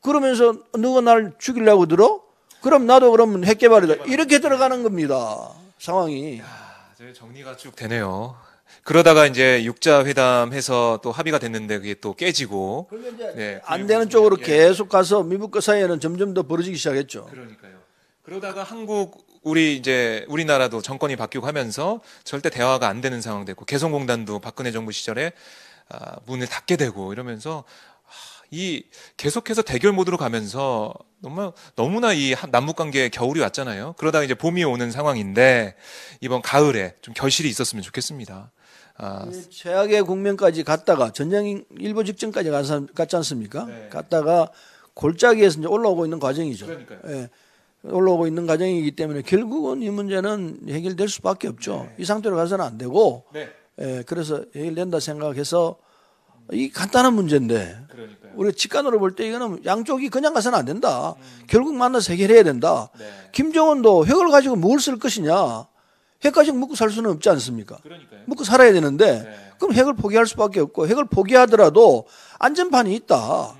그러면서 누가 날 죽이려고 들어? 그럼 나도 그러면 핵 개발이다. 이렇게 들어가는 겁니다. 상황이. 정리가 쭉 되네요. 그러다가 이제 육자 회담해서 또 합의가 됐는데 그게 또 깨지고 안 되는 쪽으로 계속 가서 미국과 사이에는 점점 더 벌어지기 시작했죠. 그러니까요. 그러다가 우리나라도 정권이 바뀌고 하면서 절대 대화가 안 되는 상황 됐고 개성공단도 박근혜 정부 시절에 문을 닫게 되고 이러면서 이 계속해서 대결 모드로 가면서 너무나 이 남북 관계에 겨울이 왔잖아요. 그러다가 이제 봄이 오는 상황인데 이번 가을에 좀 결실이 있었으면 좋겠습니다. 최악의 국면까지 갔다가 전쟁 일보 직전까지 갔지 않습니까? 네. 갔다가 골짜기에서 이제 올라오고 있는 과정이죠. 그러니까요. 예, 올라오고 있는 과정이기 때문에 결국은 이 문제는 해결될 수밖에 없죠. 이 상태로 가서는 안 되고, 예, 그래서 해결된다 생각해서 이 간단한 문제인데 우리가 직관으로 볼 때 이거는 양쪽이 그냥 가서는 안 된다. 결국 만나서 해결해야 된다. 김정은도 핵을 가지고 뭘 쓸 것이냐. 핵 가지고 먹고 살 수는 없지 않습니까? 먹고 살아야 되는데 그럼 핵을 포기할 수밖에 없고 핵을 포기하더라도 안전판이 있다.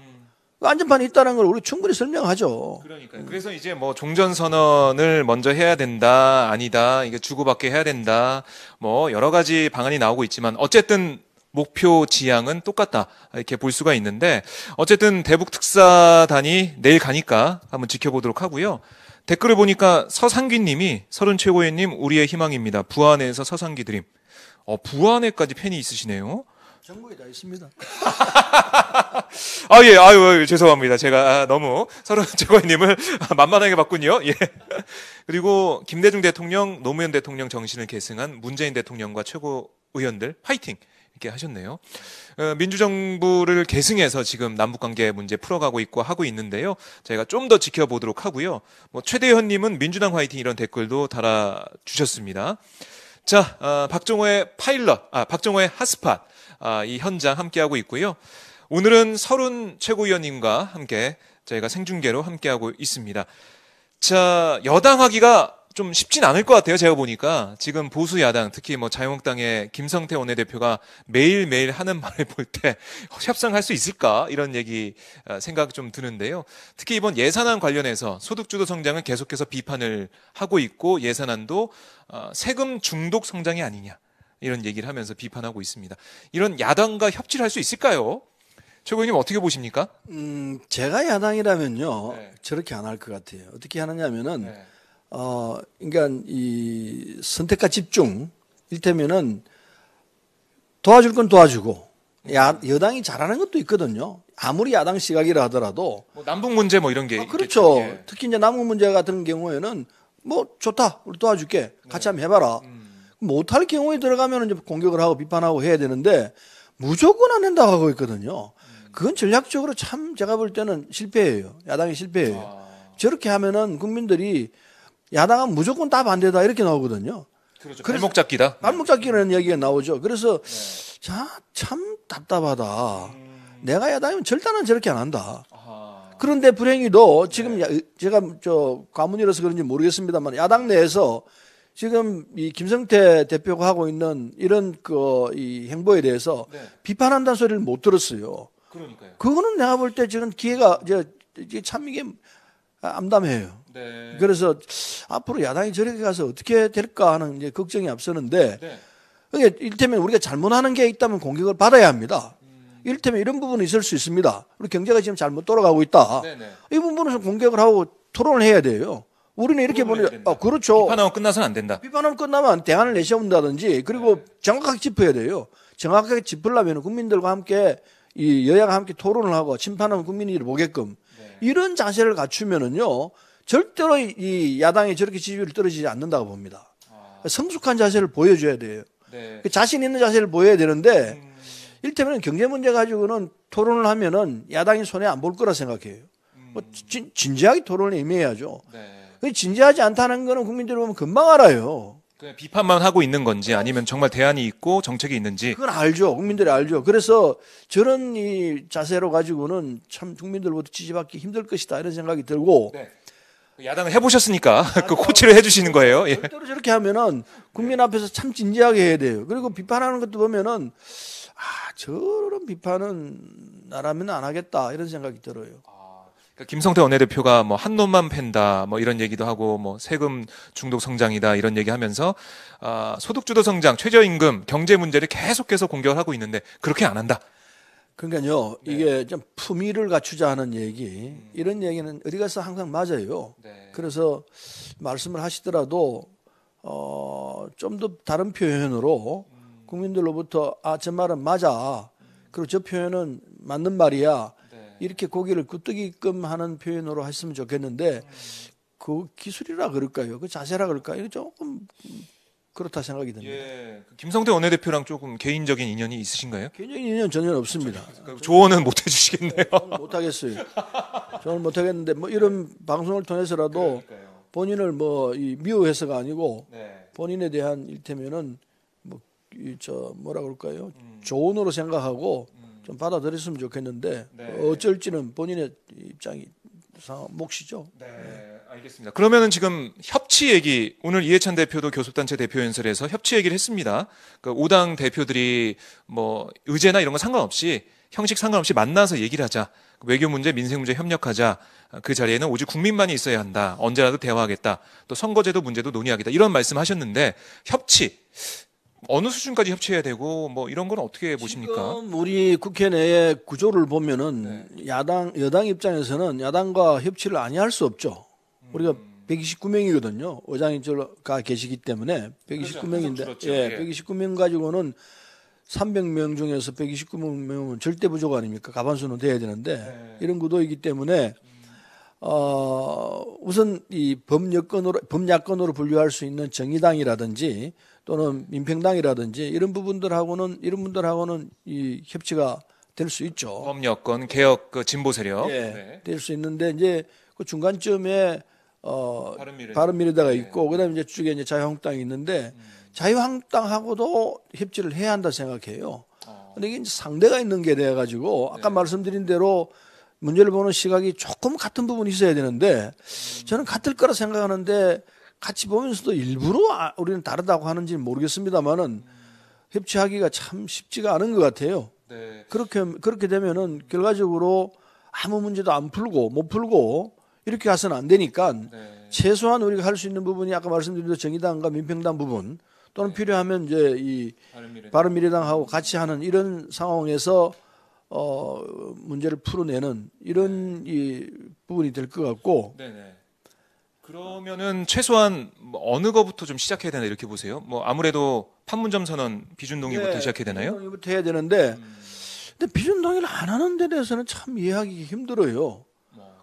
안전판이 있다는 걸 우리 충분히 설명하죠. 그러니까요. 그래서 이제 뭐 종전선언을 먼저 해야 된다, 아니다, 이게 주고받게 해야 된다, 뭐 여러 가지 방안이 나오고 있지만 어쨌든 목표 지향은 똑같다 이렇게 볼 수가 있는데 어쨌든 대북 특사단이 내일 가니까 한번 지켜보도록 하고요. 댓글을 보니까 서상귀님이 서른 최고위원님 우리의 희망입니다. 부안에서 서상귀 드림. 부안에까지 팬이 있으시네요. 전국에 다 있습니다. 예, 아유, 죄송합니다. 제가 너무 서른 최고위님을 만만하게 봤군요. 예. 그리고 김대중 대통령, 노무현 대통령 정신을 계승한 문재인 대통령과 최고 의원들 파이팅! 이렇게 하셨네요. 민주정부를 계승해서 지금 남북관계 문제 풀어가고 있고 하고 있는데요. 저희가 좀 더 지켜보도록 하고요. 뭐 최대현님은 민주당 화이팅 이런 댓글도 달아주셨습니다. 자, 박정호의 파일럿, 박정호의 핫스팟, 이 현장 함께하고 있고요. 오늘은 서른 최고위원님과 함께 저희가 생중계로 함께하고 있습니다. 자, 여당하기가 좀 쉽진 않을 것 같아요. 제가 보니까 지금 보수 야당, 특히 뭐 자유한국당의 김성태 원내대표가 매일매일 하는 말을 볼 때 협상할 수 있을까 이런 얘기 생각 좀 드는데요. 특히 이번 예산안 관련해서 소득주도 성장을 계속해서 비판을 하고 있고 예산안도 세금 중독 성장이 아니냐 이런 얘기를 하면서 비판하고 있습니다. 이런 야당과 협치를 할 수 있을까요? 최고위원님 어떻게 보십니까? 제가 야당이라면요 네. 저렇게 안 할 것 같아요. 어떻게 하느냐면은. 네. 그러니까 이 선택과 집중, 일테면은 도와줄 건 도와주고, 여당이 잘하는 것도 있거든요. 아무리 야당 시각이라 하더라도. 뭐 남북 문제 뭐 이런 게 그렇죠. 있겠죠. 예. 특히 이제 남북 문제 같은 경우에는 뭐 좋다, 우리 도와줄게, 같이 한번 해봐라. 못할 경우에 들어가면 이제 공격을 하고 비판하고 해야 되는데 무조건 안 된다고 하고 있거든요. 그건 전략적으로 참 제가 볼 때는 실패예요. 야당이 실패예요. 저렇게 하면은 국민들이 야당은 무조건 다 반대다 이렇게 나오거든요. 그렇죠. 발목 잡기다. 발목 잡기라는 얘기가 나오죠. 그래서 참 답답하다. 내가 야당이면 절대는 저렇게 안 한다. 그런데 불행히도 지금 제가 과문이라서 그런지 모르겠습니다만 야당 내에서 지금 이 김성태 대표가 하고 있는 이런 이 행보에 대해서 비판한다는 소리를 못 들었어요. 그러니까요. 그거는 내가 볼 때 지금 기회가 참 이게 암담해요. 네. 그래서 앞으로 야당이 저렇게 가서 어떻게 될까 하는 이제 걱정이 앞서는데, 네. 그러니까 이를테면 우리가 잘못하는 게 있다면 공격을 받아야 합니다. 이를테면 이런 부분이 있을 수 있습니다. 우리 경제가 지금 잘못 돌아가고 있다. 네네. 이 부분에서 공격을 하고 토론을 해야 돼요. 우리는 이렇게 보는, 그렇죠. 비판하고 끝나서는 안 된다. 비판하고 끝나면 대안을 내세운다든지, 그리고 정확하게 짚어야 돼요. 정확하게 짚으려면 국민들과 함께 이 여야가 함께 토론을 하고 심판하는 국민이 보게끔 이런 자세를 갖추면은요 절대로 이 야당이 저렇게 지지율이 떨어지지 않는다고 봅니다. 성숙한 자세를 보여줘야 돼요. 네. 자신 있는 자세를 보여야 되는데 이를테면 경제 문제 가지고는 토론을 하면은 야당이 손해 안 볼 거라 생각해요. 뭐 진지하게 토론을 임해야죠. 네. 진지하지 않다는 거는 국민들이 보면 금방 알아요. 그냥 비판만 하고 있는 건지 아니면 정말 대안이 있고 정책이 있는지. 그건 알죠. 국민들이 알죠. 그래서 저런 이 자세로 가지고는 참 국민들부터 지지받기 힘들 것이다 이런 생각이 들고. 네. 야당을 해보셨으니까 그 코치를 해주시는 거예요. 예. 절대로 저렇게 하면은 국민 앞에서 참 진지하게 해야 돼요. 그리고 비판하는 것도 보면은 저런 비판은 나라면 안 하겠다 이런 생각이 들어요. 그러니까 김성태 원내대표가 뭐 한 놈만 팬다 뭐 이런 얘기도 하고 뭐 세금 중독 성장이다 이런 얘기하면서 소득주도 성장, 최저임금, 경제 문제를 계속해서 공격을 하고 있는데 그렇게 안 한다. 그러니까요 이게 좀 품위를 갖추자 하는 얘기 이런 얘기는 어디 가서 항상 맞아요. 그래서 말씀을 하시더라도 좀 더 다른 표현으로 국민들로부터 저 말은 맞아. 그리고 저 표현은 맞는 말이야. 이렇게 고개를 끄덕이끔 하는 표현으로 했으면 좋겠는데 그 기술이라 그럴까요? 그 자세라 그럴까요? 이거 조금 그렇다 생각이 듭니다. 예. 김성태 원내대표랑 조금 개인적인 인연이 있으신가요? 개인적인 인연 전혀 없습니다. 조언은 못 해주시겠네요. 못 하겠어요. 저는 못 하겠는데 뭐 이런 방송을 통해서라도 본인을 뭐 미워해서가 아니고 본인에 대한 일테면은 뭐라 그럴까요? 조언으로 생각하고 좀 받아들였으면 좋겠는데 어쩔지는 본인의 입장이 몫이죠. 네, 알겠습니다. 그러면은 지금 협치 얘기 오늘 이해찬 대표도 교섭단체 대표 연설에서 협치 얘기를 했습니다. 그 5당 대표들이 뭐 의제나 이런 거 상관없이 형식 상관없이 만나서 얘기를 하자. 외교 문제, 민생 문제 협력하자. 그 자리에는 오직 국민만이 있어야 한다. 언제라도 대화하겠다. 또 선거제도 문제도 논의하겠다. 이런 말씀하셨는데 협치 어느 수준까지 협치해야 되고 뭐 이런 건 어떻게 보십니까? 지금 우리 국회 내의 구조를 보면은 여당 입장에서는 야당과 협치를 아니할 수 없죠. 우리가 129명이거든요. 의장님가 계시기 때문에 129명인데, 그렇죠. 예, 129명 가지고는 300명 중에서 129명은 절대 부족 아닙니까? 과반수는 돼야 되는데 이런 구도이기 때문에 우선 이 범야권으로 분류할 수 있는 정의당이라든지 또는 민평당이라든지 이런 분들하고는 이 협치가 될 수 있죠. 범여권, 개혁, 그 진보 세력. 예, 될 수 있는데 이제 그 중간쯤에 바른미래당이 있고 그다음에 이제 쪽에 이제 자유한국당이 있는데 자유한국당하고도 협치를 해야 한다 생각해요. 근데 이게 이제 상대가 있는 게 돼 가지고 아까 말씀드린 대로 문제를 보는 시각이 조금 같은 부분이 있어야 되는데 저는 같을 거라 생각하는데 같이 보면서도 일부러 우리는 다르다고 하는지는 모르겠습니다만은 협치하기가 참 쉽지가 않은 것 같아요. 네. 그렇게 되면은 결과적으로 아무 문제도 안 풀고 못 풀고 이렇게 가서는 안 되니까 최소한 우리가 할 수 있는 부분이 아까 말씀드린 대로 정의당과 민평당 부분 또는 필요하면 이제 이 바른미래당하고 같이 하는 이런 상황에서 문제를 풀어내는 이런 이 부분이 될 것 같고. 네네. 그러면은 최소한 어느 거부터 좀 시작해야 되나 이렇게 보세요? 뭐 아무래도 판문점 선언 비준동의부터 시작해야 되나요? 비준동의부터 해야 되는데, 근데 비준동의를 안 하는 데 대해서는 참 이해하기 힘들어요.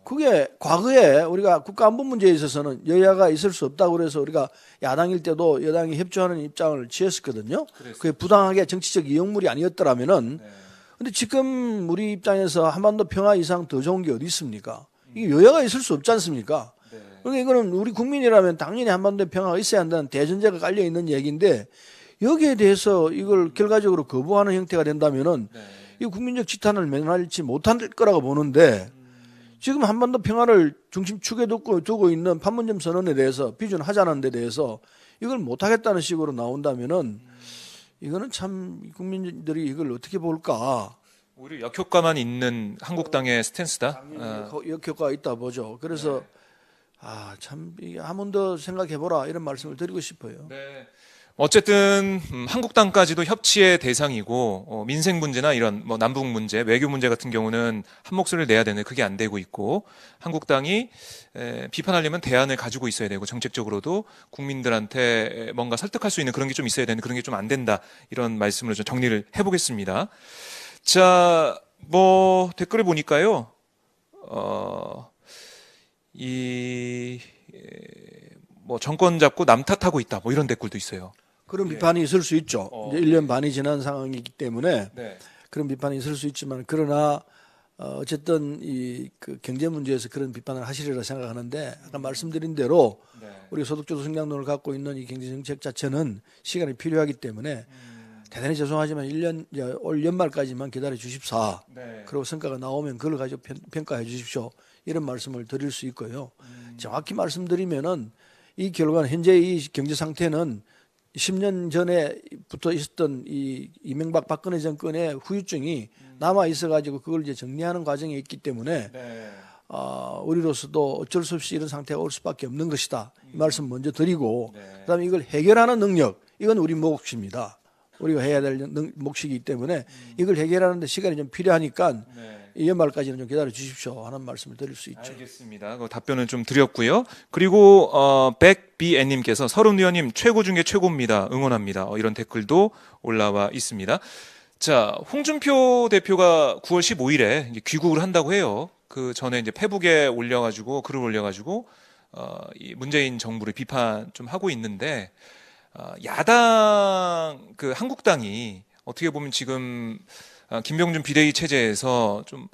그게 과거에 우리가 국가안보 문제에 있어서는 여야가 있을 수 없다고 그래서 우리가 야당일 때도 여당이 협조하는 입장을 취했었거든요. 그게 부당하게 정치적 이용물이 아니었더라면은. 근데 지금 우리 입장에서 한반도 평화 이상 더 좋은 게 어디 있습니까? 이게 여야가 있을 수 없지 않습니까? 그러니까 이거는 우리 국민이라면 당연히 한반도 평화가 있어야 한다는 대전제가 깔려 있는 얘기인데 여기에 대해서 이걸 결과적으로 거부하는 형태가 된다면은 이 국민적 지탄을 면할지 못할 거라고 보는데 지금 한반도 평화를 중심축에 두고 있는 판문점 선언에 대해서 비준하자는 데 대해서 이걸 못하겠다는 식으로 나온다면은 이거는 참 국민들이 이걸 어떻게 볼까? 오히려 역효과만 있는 한국당의 스탠스다. 역효과가 있다 보죠. 그래서 참 한 번 더 생각해보라 이런 말씀을 드리고 싶어요. 네. 어쨌든 한국당까지도 협치의 대상이고 민생 문제나 이런 뭐 남북 문제, 외교 문제 같은 경우는 한 목소리를 내야 되는데 그게 안 되고 있고 한국당이 비판하려면 대안을 가지고 있어야 되고 정책적으로도 국민들한테 뭔가 설득할 수 있는 그런 게 좀 있어야 되는데 그런 게 좀 안 된다 이런 말씀으로 좀 정리를 해보겠습니다. 자, 뭐 댓글을 보니까요. 뭐 정권 잡고 남 탓하고 있다. 뭐 이런 댓글도 있어요. 그런 비판이 있을 수 있죠. 이제 1년 반이 지난 상황이기 때문에 그런 비판이 있을 수 있지만 그러나 어쨌든 그 경제 문제에서 그런 비판을 하시리라 생각하는데 아까 말씀드린 대로 우리 소득주도 성장론을 갖고 있는 이 경제 정책 자체는 시간이 필요하기 때문에 대단히 죄송하지만 올 연말까지만 기다려 주십사. 그리고 성과가 나오면 그걸 가지고 평가해 주십시오. 이런 말씀을 드릴 수 있고요. 정확히 말씀드리면은 이 결과는 현재 이 경제 상태는 10년 전에부터 있었던 이 이명박 박근혜 정권의 후유증이 남아 있어가지고 그걸 이제 정리하는 과정에 있기 때문에 우리로서도 어쩔 수 없이 이런 상태가 올 수밖에 없는 것이다. 이 말씀 먼저 드리고 그다음에 이걸 해결하는 능력 이건 우리 몫입니다. 우리가 해야 될 몫이기 때문에 이걸 해결하는 데 시간이 좀 필요하니까 이 연말까지는 좀 기다려 주십시오 하는 말씀을 드릴 수 있죠. 알겠습니다. 그 답변을 좀 드렸고요. 그리고 백비앤님께서 서른 의원님 최고 중에 최고입니다. 응원합니다. 이런 댓글도 올라와 있습니다. 자, 홍준표 대표가 9월 15일에 이제 귀국을 한다고 해요. 그 전에 이제 페북에 올려가지고 글을 올려가지고 이 문재인 정부를 비판 좀 하고 있는데 야당 그 한국당이 어떻게 보면 지금 김병준 비대위 체제에서 좀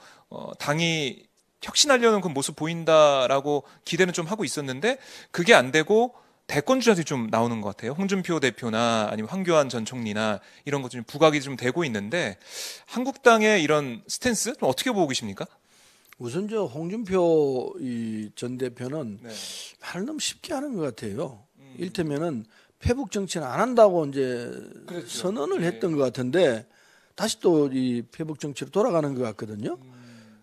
당이 혁신하려는 그 모습 보인다라고 기대는 좀 하고 있었는데 그게 안 되고 대권주자들이 좀 나오는 것 같아요. 홍준표 대표나 아니면 황교안 전 총리나 이런 것 좀 부각이 좀 되고 있는데 한국당의 이런 스탠스 좀 어떻게 보고 계십니까? 우선 홍준표 전 대표는 말을 너무 쉽게 하는 것 같아요. 일테면은 페북 정치는 안 한다고 이제 선언을 했던 것 같은데 다시 또 이 회복 정치로 돌아가는 것 같거든요.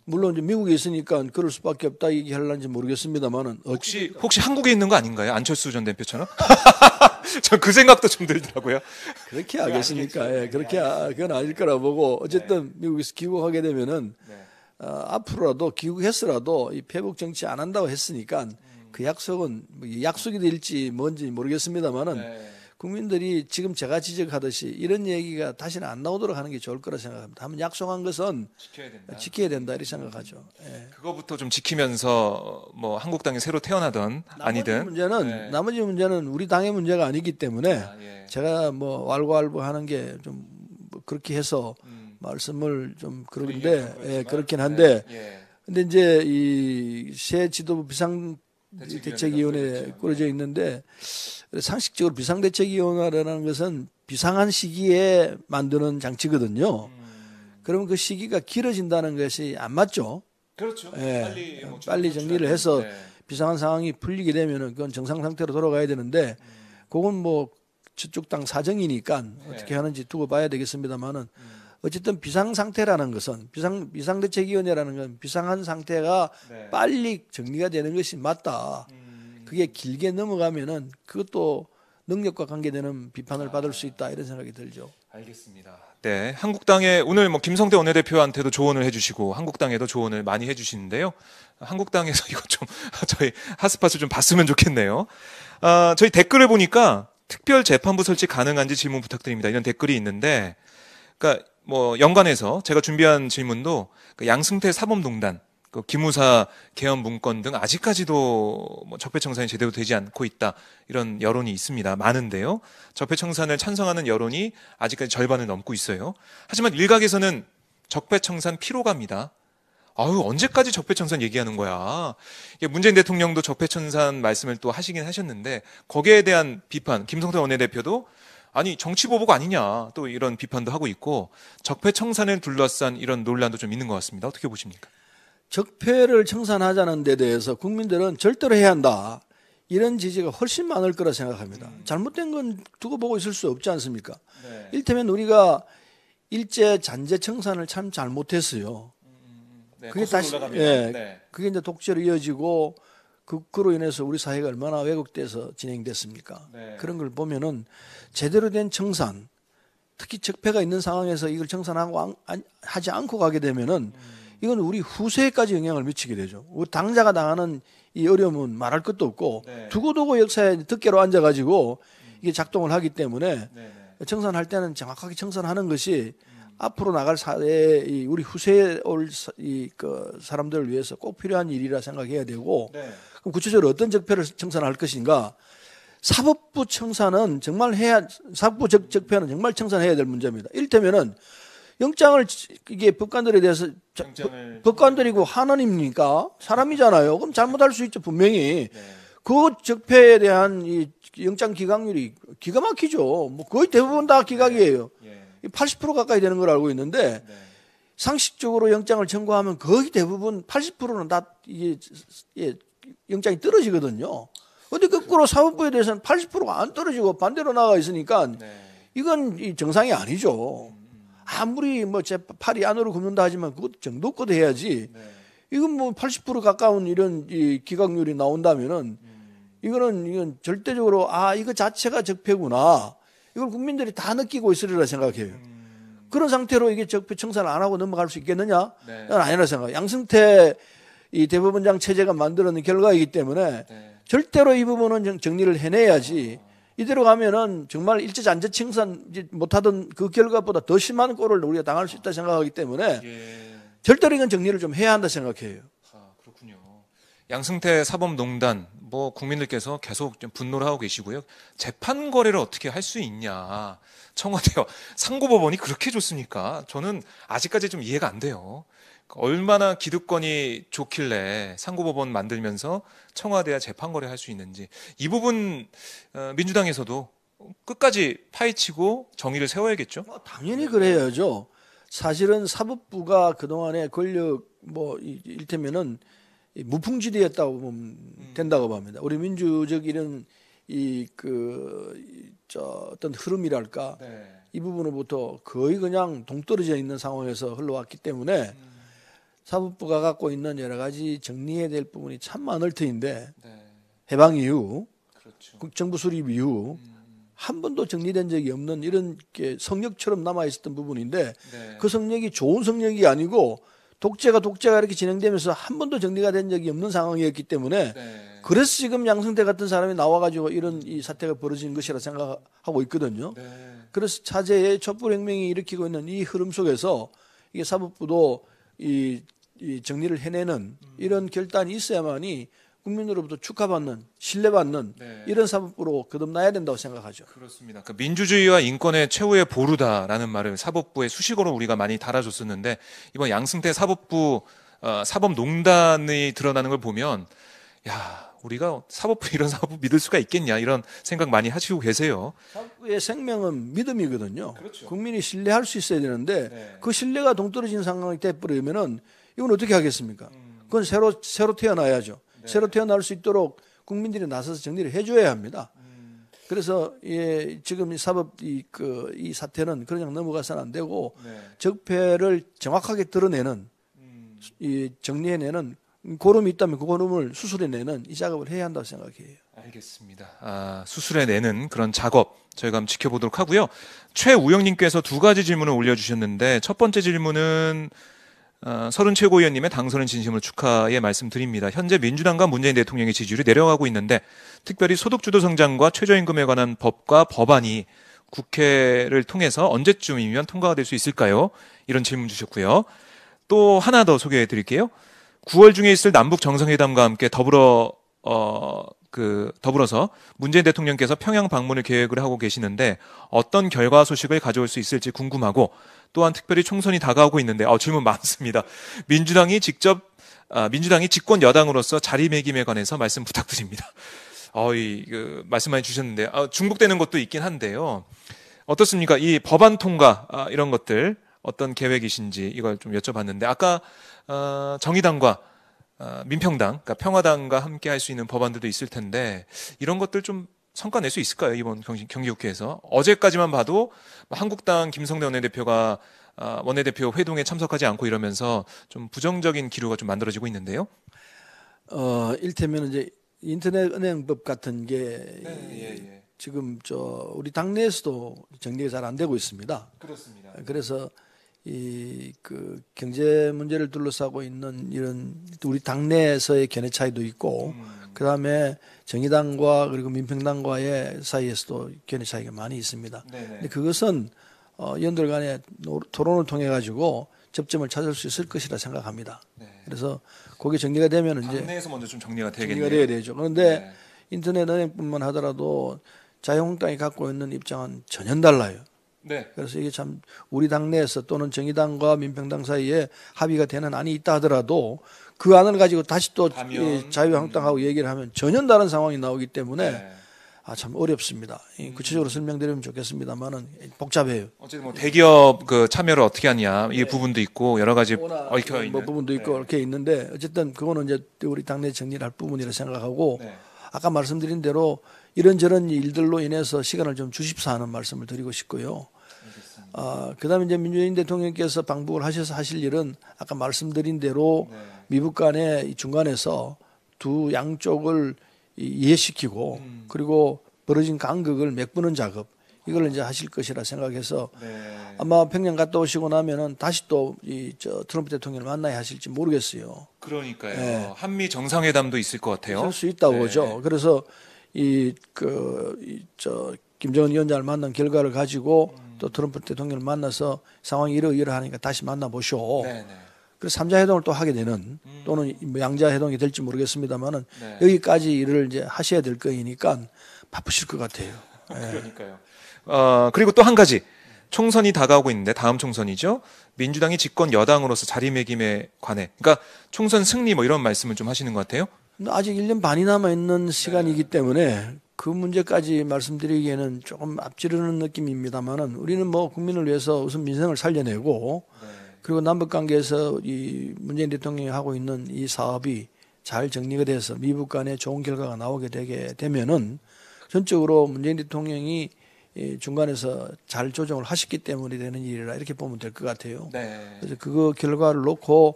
물론 이제 미국에 있으니까 그럴 수밖에 없다 얘기하려는지 모르겠습니다만은 혹시 한국에 있는 거 아닌가요? 안철수 전 대표처럼? 전 그 생각도 좀 들더라고요. 그렇게 하겠습니까? 예, 그렇게 그건 아닐 거라 보고 어쨌든 미국에서 귀국하게 되면은 앞으로라도 귀국했으라도 이 회복 정치 안 한다고 했으니까 그 약속은 뭐 약속이 될지 뭔지 모르겠습니다만은 국민들이 지금 제가 지적하듯이 이런 얘기가 다시는 안 나오도록 하는 게 좋을 거라 생각합니다. 한번 약속한 것은 지켜야 된다 이렇게 생각하죠. 예. 그거부터 좀 지키면서 뭐 한국당이 새로 태어나든 아니든 나머지 문제는 우리 당의 문제가 아니기 때문에 예. 제가 뭐 왈가왈부하는 게 좀 그렇게 해서 말씀을 좀 그런데 예, 그렇긴 한데 근데 이제 이 새 지도부 비상대책위원회 꾸려져 있는데 상식적으로 비상대책위원회라는 것은 비상한 시기에 만드는 장치거든요. 그러면 그 시기가 길어진다는 것이 안 맞죠. 그렇죠. 예, 빨리 정리를 해서 비상한 상황이 풀리게 되면은 그건 정상 상태로 돌아가야 되는데 그건 뭐 저쪽 당 사정이니까 어떻게 하는지 두고 봐야 되겠습니다만은 어쨌든 비상 상태라는 것은 비상대책위원회라는 건 비상한 상태가 빨리 정리가 되는 것이 맞다. 그게 길게 넘어가면은 그것도 능력과 관계되는 비판을 받을 수 있다 이런 생각이 들죠. 알겠습니다. 네, 한국당에 오늘 뭐 김성태 원내대표한테도 조언을 해주시고 한국당에도 조언을 많이 해주시는데요. 한국당에서 이거 좀 저희 핫스팟을 좀 봤으면 좋겠네요. 저희 댓글을 보니까 특별 재판부 설치 가능한지 질문 부탁드립니다. 이런 댓글이 있는데, 그러니까 뭐 연관해서 제가 준비한 질문도 그 양승태 사법농단, 그 기무사 개헌 문건 등 아직까지도 뭐 적폐청산이 제대로 되지 않고 있다 이런 여론이 있습니다. 많은데요. 적폐청산을 찬성하는 여론이 아직까지 절반을 넘고 있어요. 하지만 일각에서는 적폐청산 피로감이다. 아유 언제까지 적폐청산 얘기하는 거야. 이게 문재인 대통령도 적폐청산 말씀을 또 하시긴 하셨는데 거기에 대한 비판 김성태 원내대표도 아니 정치보복 아니냐 또 이런 비판도 하고 있고 적폐청산을 둘러싼 이런 논란도 좀 있는 것 같습니다. 어떻게 보십니까? 적폐를 청산하자는 데 대해서 국민들은 절대로 해야 한다. 이런 지지가 훨씬 많을 거라 생각합니다. 잘못된 건 두고 보고 있을 수 없지 않습니까? 네. 일테면 우리가 일제 잔재 청산을 참 잘못했어요. 네, 그게 다시 그게 이제 독재로 이어지고 그로 인해서 우리 사회가 얼마나 왜곡돼서 진행됐습니까? 그런 걸 보면은 제대로 된 청산, 특히 적폐가 있는 상황에서 이걸 청산하고 하지 않고 가게 되면은 이건 우리 후세까지 영향을 미치게 되죠. 우리 당자가 당하는 이 어려움은 말할 것도 없고 두고두고 역사에 덮개로 앉아가지고 이게 작동을 하기 때문에 청산할 때는 정확하게 청산하는 것이 앞으로 나갈 사회에 우리 후세에 올 그 사람들을 위해서 꼭 필요한 일이라 생각해야 되고 그럼 구체적으로 어떤 적폐를 청산할 것인가? 사법부 청산은 정말 사법부 적폐는 정말 청산해야 될 문제입니다. 이를테면은 영장을 이게 법관들에 대해서 법관들이고 하나님입니까? 사람이잖아요. 그럼 잘못할 수 있죠 분명히. 그 적폐에 대한 이 영장 기각률이 기가 막히죠. 뭐 거의 대부분 다 기각이에요. 80% 가까이 되는 걸 알고 있는데 상식적으로 영장을 청구하면 거의 대부분 80%는 다 이게 영장이 떨어지거든요. 근데 거꾸로 사법부에 대해서는 80%가 안 떨어지고 반대로 나가 있으니까 이건 정상이 아니죠. 아무리 뭐 팔이 안으로 굽는다 하지만 그것 정도껏 해야지. 이건 뭐 80% 가까운 이런 이 기각률이 나온다면은 이건 절대적으로 이거 자체가 적폐구나. 이걸 국민들이 다 느끼고 있으리라 생각해요. 그런 상태로 이게 적폐 청산을 안 하고 넘어갈 수 있겠느냐? 난 아니라 생각해요. 양승태 이 대법원장 체제가 만들어낸 결과이기 때문에 절대로 이 부분은 정리를 해내야지. 이대로 가면은 정말 일제 잔재 청산 못하던 그 결과보다 더 심한 꼴을 우리가 당할 수 있다 생각하기 때문에 절대로 이건 정리를 좀 해야 한다 생각해요. 그렇군요. 양승태 사법농단 뭐 국민들께서 계속 좀 분노를 하고 계시고요. 재판 거래를 어떻게 할 수 있냐. 청와대와 상고법원이 그렇게 좋습니까? 저는 아직까지 좀 이해가 안 돼요. 얼마나 기득권이 좋길래 상고법원 만들면서 청와대와 재판 거래할 수 있는지 이 부분 민주당에서도 끝까지 파헤치고 정의를 세워야겠죠. 당연히 그래야죠. 사실은 사법부가 그동안의 권력 이를테면은 무풍지대였다고 보면 된다고 봅니다. 우리 민주적 이런 어떤 흐름이랄까 네. 이 부분으로부터 거의 그냥 동떨어져 있는 상황에서 흘러왔기 때문에 사법부가 갖고 있는 여러 가지 정리해야 될 부분이 참 많을 터인데 네. 해방 이후 그렇죠. 정부 수립 이후 한 번도 정리된 적이 없는 이런 게 성역처럼 남아 있었던 부분인데 네. 그 성역이 좋은 성역이 아니고 독재가 이렇게 진행되면서 한 번도 정리가 된 적이 없는 상황이었기 때문에 네. 그래서 지금 양승태 같은 사람이 나와가지고 이런 이 사태가 벌어진 것이라 생각하고 있거든요. 네. 그래서 차제의 촛불혁명이 일으키고 있는 이 흐름 속에서 이게 사법부도 이 정리를 해내는 이런 결단이 있어야만이 국민으로부터 축하받는, 신뢰받는 네. 이런 사법부로 거듭나야 된다고 생각하죠. 그렇습니다. 그 민주주의와 인권의 최후의 보루다라는 말을 사법부의 수식어로 우리가 많이 달아줬었는데 이번 양승태 사법부 사법농단이 드러나는 걸 보면 야 우리가 사법부 이런 사법부 믿을 수가 있겠냐 이런 생각 많이 하시고 계세요. 사법부의 생명은 믿음이거든요. 그렇죠. 국민이 신뢰할 수 있어야 되는데 네. 그 신뢰가 동떨어진 상황이 돼버리면은 이건 어떻게 하겠습니까? 그건 새로 태어나야죠. 네. 새로 태어날 수 있도록 국민들이 나서서 정리를 해줘야 합니다. 그래서 지금 이 사법 이 사태는 그냥 넘어가서는 안 되고 네. 적폐를 정확하게 드러내는 이 정리해내는 고름이 있다면 그 고름을 수술해내는 이 작업을 해야 한다고 생각해요. 알겠습니다. 수술해내는 그런 작업 저희가 한번 지켜보도록 하고요. 최우영님께서 두 가지 질문을 올려주셨는데 첫 번째 질문은 서른 최고위원님의 당선은 진심으로 축하의 말씀드립니다. 현재 민주당과 문재인 대통령의 지지율이 내려가고 있는데 특별히 소득주도 성장과 최저임금에 관한 법과 법안이 국회를 통해서 언제쯤이면 통과가 될 수 있을까요? 이런 질문 주셨고요. 또 하나 더 소개해 드릴게요. 9월 중에 있을 남북 정상회담과 함께 더불어서 문재인 대통령께서 평양 방문을 계획을 하고 계시는데 어떤 결과 소식을 가져올 수 있을지 궁금하고 또한 특별히 총선이 다가오고 있는데 질문 많습니다. 민주당이 집권 여당으로서 자리매김에 관해서 말씀 부탁드립니다. 말씀만 주셨는데 중복되는 것도 있긴 한데요. 어떻습니까? 이 법안 통과 이런 것들 어떤 계획이신지 이걸 좀 여쭤봤는데 아까 정의당과 민평당, 그러니까 평화당과 함께 할 수 있는 법안들도 있을 텐데 이런 것들 좀 성과 낼 수 있을까요? 이번 경기국회에서. 어제까지만 봐도 한국당 김성대 원내대표가 원내대표 회동에 참석하지 않고 이러면서 좀 부정적인 기류가 좀 만들어지고 있는데요. 일테면 이제 인터넷 은행법 같은 게 지금 우리 당내에서도 정리가 잘 안 되고 있습니다. 그렇습니다. 그래서 경제 문제를 둘러싸고 있는 이런 우리 당내에서의 견해 차이도 있고, 그 다음에 정의당과 그리고 민평당과의 사이에서도 견해 차이가 많이 있습니다. 근데 그것은 의원들 간의 토론을 통해 가지고 접점을 찾을 수 있을 것이라 생각합니다. 그래서 그게 정리가 되면 이제 당내에서 먼저 좀 정리가 되겠네요. 정리가 돼야 되죠. 그런데 인터넷 은행뿐만 하더라도 자유한국당이 갖고 있는 입장은 전혀 달라요. 그래서 이게 참 우리 당내에서 또는 정의당과 민평당 사이에 합의가 되는 안이 있다 하더라도 그 안을 가지고 다시 또 자유한국당하고 얘기를 하면 전혀 다른 상황이 나오기 때문에 참 어렵습니다. 구체적으로 설명드리면 좋겠습니다만은 복잡해요. 어쨌든 뭐 대기업 참여를 어떻게 하냐 이 부분도 있고 여러 가지 얽혀 있는 부분도 있고 이렇게 있는데 어쨌든 그거는 이제 우리 당내 정리를 할 부분이라 생각하고 아까 말씀드린 대로 이런저런 일들로 인해서 시간을 좀 주십사 하는 말씀을 드리고 싶고요. 그다음에 이제 문재인 대통령께서 방북을 하셔서 하실 일은 아까 말씀드린 대로 미북 간의 중간에서 두 양쪽을 이해시키고 그리고 벌어진 간극을 메꾸는 작업 이걸 이제 하실 것이라 생각해서 아마 평양 갔다 오시고 나면은 다시 또 트럼프 대통령을 만나야 하실지 모르겠어요. 그러니까요. 한미 정상회담도 있을 것 같아요. 있을 수 있다고 보죠. 그래서 김정은 위원장을 만난 결과를 가지고 또 트럼프 대통령을 만나서 상황이 이러이러하니까 다시 만나보시오. 그래서 3자 회동을 또 하게 되는 또는 양자 회동이 될지 모르겠습니다만은 여기까지 일을 이제 하셔야 될 거니까 바쁘실 것 같아요. 그러니까요. 그리고 또 한 가지 총선이 다가오고 있는데 다음 총선이죠. 민주당이 집권 여당으로서 자리매김에 관해, 그러니까 총선 승리 뭐 이런 말씀을 좀 하시는 것 같아요. 아직 1년 반이 남아 있는 시간이기 때문에 그 문제까지 말씀드리기에는 조금 앞지르는 느낌입니다만은 우리는 뭐 국민을 위해서 우선 민생을 살려내고 그리고 남북 관계에서 이 문재인 대통령이 하고 있는 이 사업이 잘 정리가 돼서 미북 간에 좋은 결과가 나오게 되게 되면은 전적으로 문재인 대통령이 중간에서 잘 조정을 하셨기 때문에 되는 일이라 이렇게 보면 될 것 같아요. 네. 그래서 그거 결과를 놓고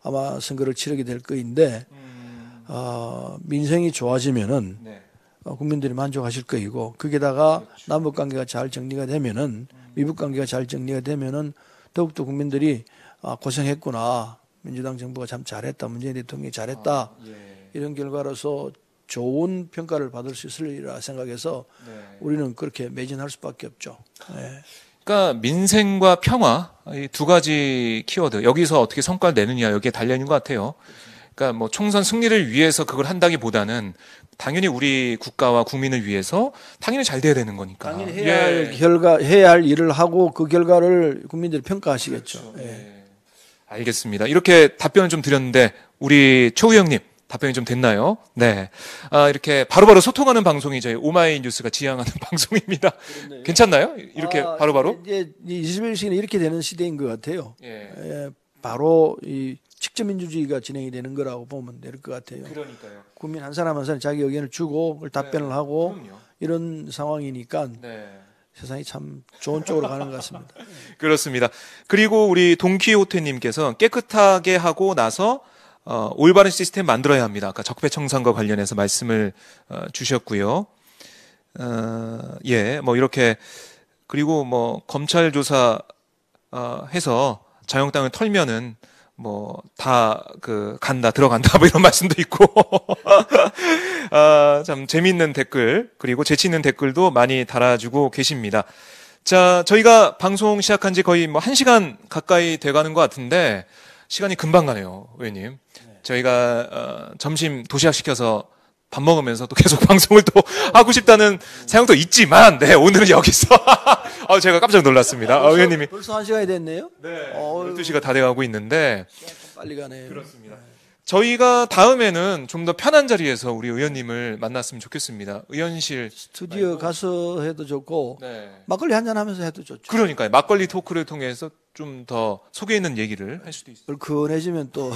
아마 선거를 치르게 될 거인데 민생이 좋아지면은 네. 국민들이 만족하실 거이고 거기다가 남북 관계가 잘 정리가 되면은 미북 관계가 잘 정리가 되면은 더욱더 국민들이 고생했구나. 민주당 정부가 참 잘했다. 문재인 대통령이 잘했다. 이런 결과로서 좋은 평가를 받을 수 있으리라 생각해서 우리는 그렇게 매진할 수밖에 없죠. 네. 그러니까 민생과 평화 이 두 가지 키워드 여기서 어떻게 성과를 내느냐 여기에 달려 있는 것 같아요. 그러니까 뭐 총선 승리를 위해서 그걸 한다기보다는 당연히 우리 국가와 국민을 위해서 당연히 잘 돼야 되는 거니까. 당연히 해야 할 일을 하고 그 결과를 국민들이 평가하시겠죠. 그렇죠. 알겠습니다. 이렇게 답변을 좀 드렸는데 우리 초 의원님 답변이 좀 됐나요? 네. 이렇게 바로바로 소통하는 방송이 저희 오마이뉴스가 지향하는 방송입니다. 그렇네요. 괜찮나요? 이렇게 바로바로? 이제 21세기는 이렇게 되는 시대인 것 같아요. 바로 이 직접 민주주의가 진행이 되는 거라고 보면 될 것 같아요. 그러니까요. 국민 한 사람 한 사람 자기 의견을 주고 그걸 답변을 하고 그럼요. 이런 상황이니까 세상이 참 좋은 쪽으로 가는 것 같습니다. 그렇습니다. 그리고 우리 동키호테님께서 깨끗하게 하고 나서 올바른 시스템 만들어야 합니다. 아까 적폐청산과 관련해서 말씀을 주셨고요. 뭐 이렇게 그리고 뭐 검찰 조사 해서 자영당을 털면은 뭐 다 들어간다 뭐 이런 말씀도 있고 참 재미있는 댓글 그리고 재치 있는 댓글도 많이 달아주고 계십니다. 자, 저희가 방송 시작한 지 거의 뭐 1시간 가까이 돼가는 것 같은데 시간이 금방 가네요, 의원님. 저희가 점심 도시락 시켜서 밥 먹으면서 또 계속 방송을 또 하고 싶다는 생각도 있지만, 오늘은 여기서 제가 깜짝 놀랐습니다. 의원님이 벌써 1시간이 됐네요. 네, 12시가 다 돼가고 있는데 빨리 가네요. 그렇습니다. 저희가 다음에는 좀 더 편한 자리에서 우리 의원님을 만났으면 좋겠습니다. 의원실 스튜디오 가서 해도 좋고 네. 막걸리 한잔 하면서 해도 좋죠. 그러니까요. 막걸리 토크를 통해서 좀 더 속에 있는 얘기를 할 수도 있어요. 얼큰해지면 또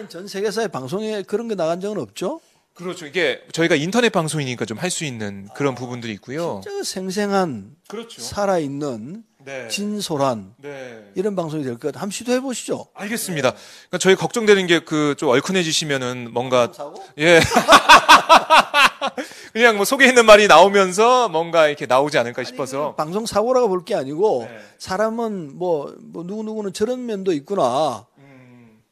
전 세계사의 방송에 그런 거 나간 적은 없죠? 그렇죠. 이게 저희가 인터넷 방송이니까 좀 할 수 있는 그런 부분들이 있고요. 진짜 생생한, 그렇죠. 살아있는, 네. 진솔한 이런 방송이 될 것 같아요. 한번 시도해 보시죠. 알겠습니다. 그러니까 저희 걱정되는 게 좀 얼큰해지시면은 뭔가 사고? 예. 그냥 뭐 속에 있는 말이 나오면서 뭔가 이렇게 나오지 않을까 싶어서. 방송 사고라고 볼 게 아니고 네. 사람은 뭐 누구누구는 저런 면도 있구나.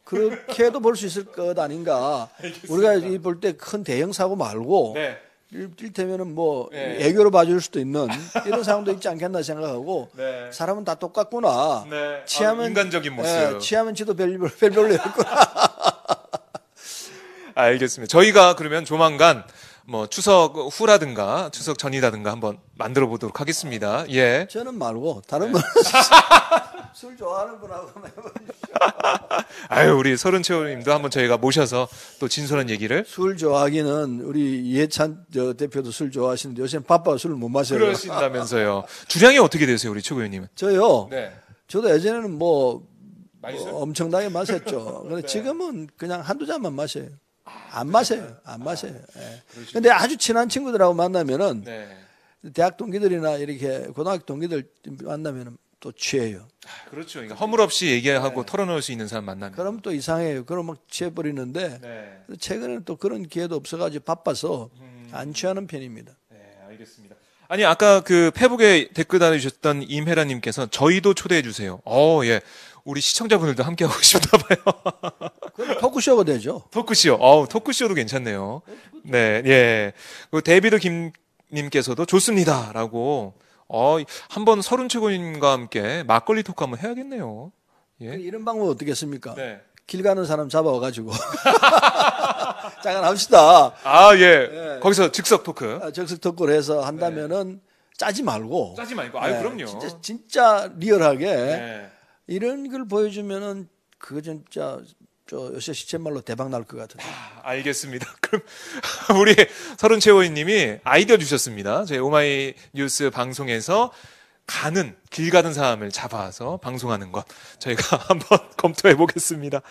그렇게도 볼 수 있을 것 아닌가. 우리가 볼 때 큰 대형 사고 말고 네. 일테면은 뭐 네. 애교로 봐줄 수도 있는 이런 상황도 있지 않겠나 생각하고 네. 사람은 다 똑같구나. 네. 취하면 인간적인 모습. 취하면 지도 별별로 있구나. 알겠습니다. 저희가 그러면 조만간 뭐 추석 후라든가 추석 전이라든가 한번 만들어 보도록 하겠습니다. 예. 저는 말고 다른 분 술 좋아하는 분하고 한번 해보시죠. 아유, 우리 서른채호님도 한번 저희가 모셔서 또 진솔한 얘기를. 술 좋아하기는 우리 이해찬 대표도 술 좋아하시는데 요새는 바빠서 술을 못 마셔요. 그러신다면서요. 주량이 어떻게 되세요, 우리 최고 의원님은? 저요. 네. 저도 예전에는 뭐 많이 엄청나게 마셨죠. 근데 네. 지금은 그냥 한두 잔만 마셔요. 안 마셔요. 안 마셔요. 예. 근데 아주 친한 친구들하고 만나면은 네. 대학 동기들이나 이렇게 고등학교 동기들 만나면은 또 취해요. 그렇죠. 그러니까 허물없이 얘기하고 털어놓을 수 있는 사람 만나면. 그럼 또 이상해요. 그럼 막 취해버리는데 네. 최근에는 또 그런 기회도 없어가지고 바빠서 안 취하는 편입니다. 네, 알겠습니다. 아니, 아까 그 페북에 댓글 달아주셨던 임혜라님께서 저희도 초대해 주세요. 예. 우리 시청자분들도 함께하고 싶나 봐요. 그럼 토크쇼가 되죠. 토크쇼. 토크쇼도 괜찮네요. 네, 예. 그 데이비드 김님께서도 좋습니다라고. 한번 서른 최고님과 함께 막걸리 토크 한번 해야겠네요. 예. 이런 방법 어떻겠습니까? 네. 길 가는 사람 잡아와가지고 잠깐 합시다. 예. 거기서 즉석 토크. 적석 토크를 해서 한다면은 짜지 말고. 짜지 말고. 그럼요. 진짜 리얼하게 네. 이런 걸 보여주면은 그거 진짜 요새 시쳇말로 대박 날 것 같은데. 알겠습니다. 그럼 우리 서른 최호인님이 아이디어 주셨습니다. 저희 오마이뉴스 방송에서 길 가는 사람을 잡아서 방송하는 것 저희가 한번 검토해 보겠습니다.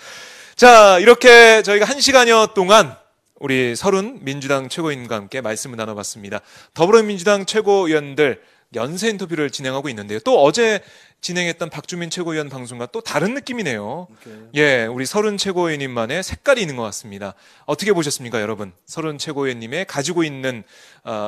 자, 이렇게 저희가 1시간여 동안 우리 서른 민주당 최고위원과 함께 말씀을 나눠봤습니다. 더불어민주당 최고위원들 연쇄 인터뷰를 진행하고 있는데요. 또 어제 진행했던 박주민 최고위원 방송과 또 다른 느낌이네요. 예, 우리 서른 최고위원님만의 색깔이 있는 것 같습니다. 어떻게 보셨습니까, 여러분? 서른 최고위원님의 가지고 있는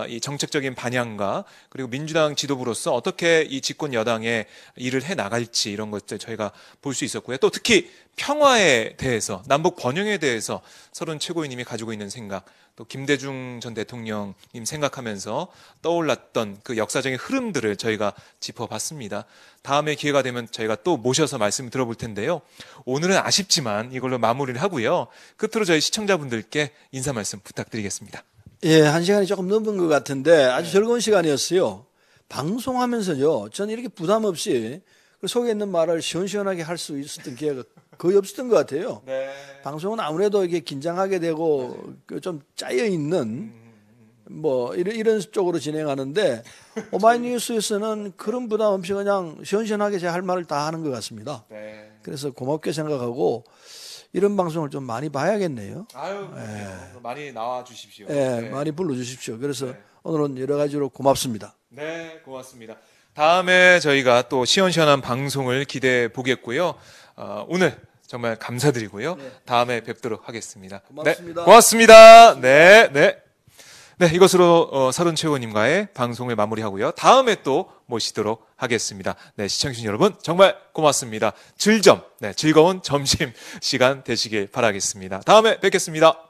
이 정책적인 방향과 그리고 민주당 지도부로서 어떻게 이 집권 여당의 일을 해 나갈지 이런 것들 저희가 볼 수 있었고요. 또 특히 평화에 대해서, 남북 번영에 대해서 서른 최고위원님이 가지고 있는 생각, 또 김대중 전 대통령님 생각하면서 떠올랐던 그 역사적인 흐름들을 저희가 짚어봤습니다. 다음에 기회가 되면 저희가 또 모셔서 말씀을 들어볼 텐데요. 오늘은 아쉽지만 이걸로 마무리를 하고요. 끝으로 저희 시청자분들께 인사 말씀 부탁드리겠습니다. 예, 한 시간이 조금 넘은 것 같은데 아주 즐거운 시간이었어요. 방송하면서요, 저는 이렇게 부담 없이 그 속에 있는 말을 시원시원하게 할 수 있었던 기회가 거의 없었던 것 같아요. 네. 방송은 아무래도 이게 긴장하게 되고 좀 짜여 있는 뭐 이런 쪽으로 진행하는데 오마이뉴스에서는 그런 부담 없이 그냥 시원시원하게 제 할 말을 다 하는 것 같습니다. 네. 그래서 고맙게 생각하고 이런 방송을 좀 많이 봐야겠네요. 아유, 많이 나와 주십시오. 예, 네. 많이 불러주십시오. 그래서 네. 오늘은 여러 가지로 고맙습니다. 네, 고맙습니다. 다음에 저희가 또 시원시원한 방송을 기대해 보겠고요. 오늘 정말 감사드리고요. 다음에 뵙도록 하겠습니다. 고맙습니다. 네, 고맙습니다. 네, 네. 네, 이것으로 서른 최고님과의 방송을 마무리하고요. 다음에 또 모시도록 하겠습니다. 네, 시청해주신 여러분 정말 고맙습니다. 즐거운 점심 시간 되시길 바라겠습니다. 다음에 뵙겠습니다.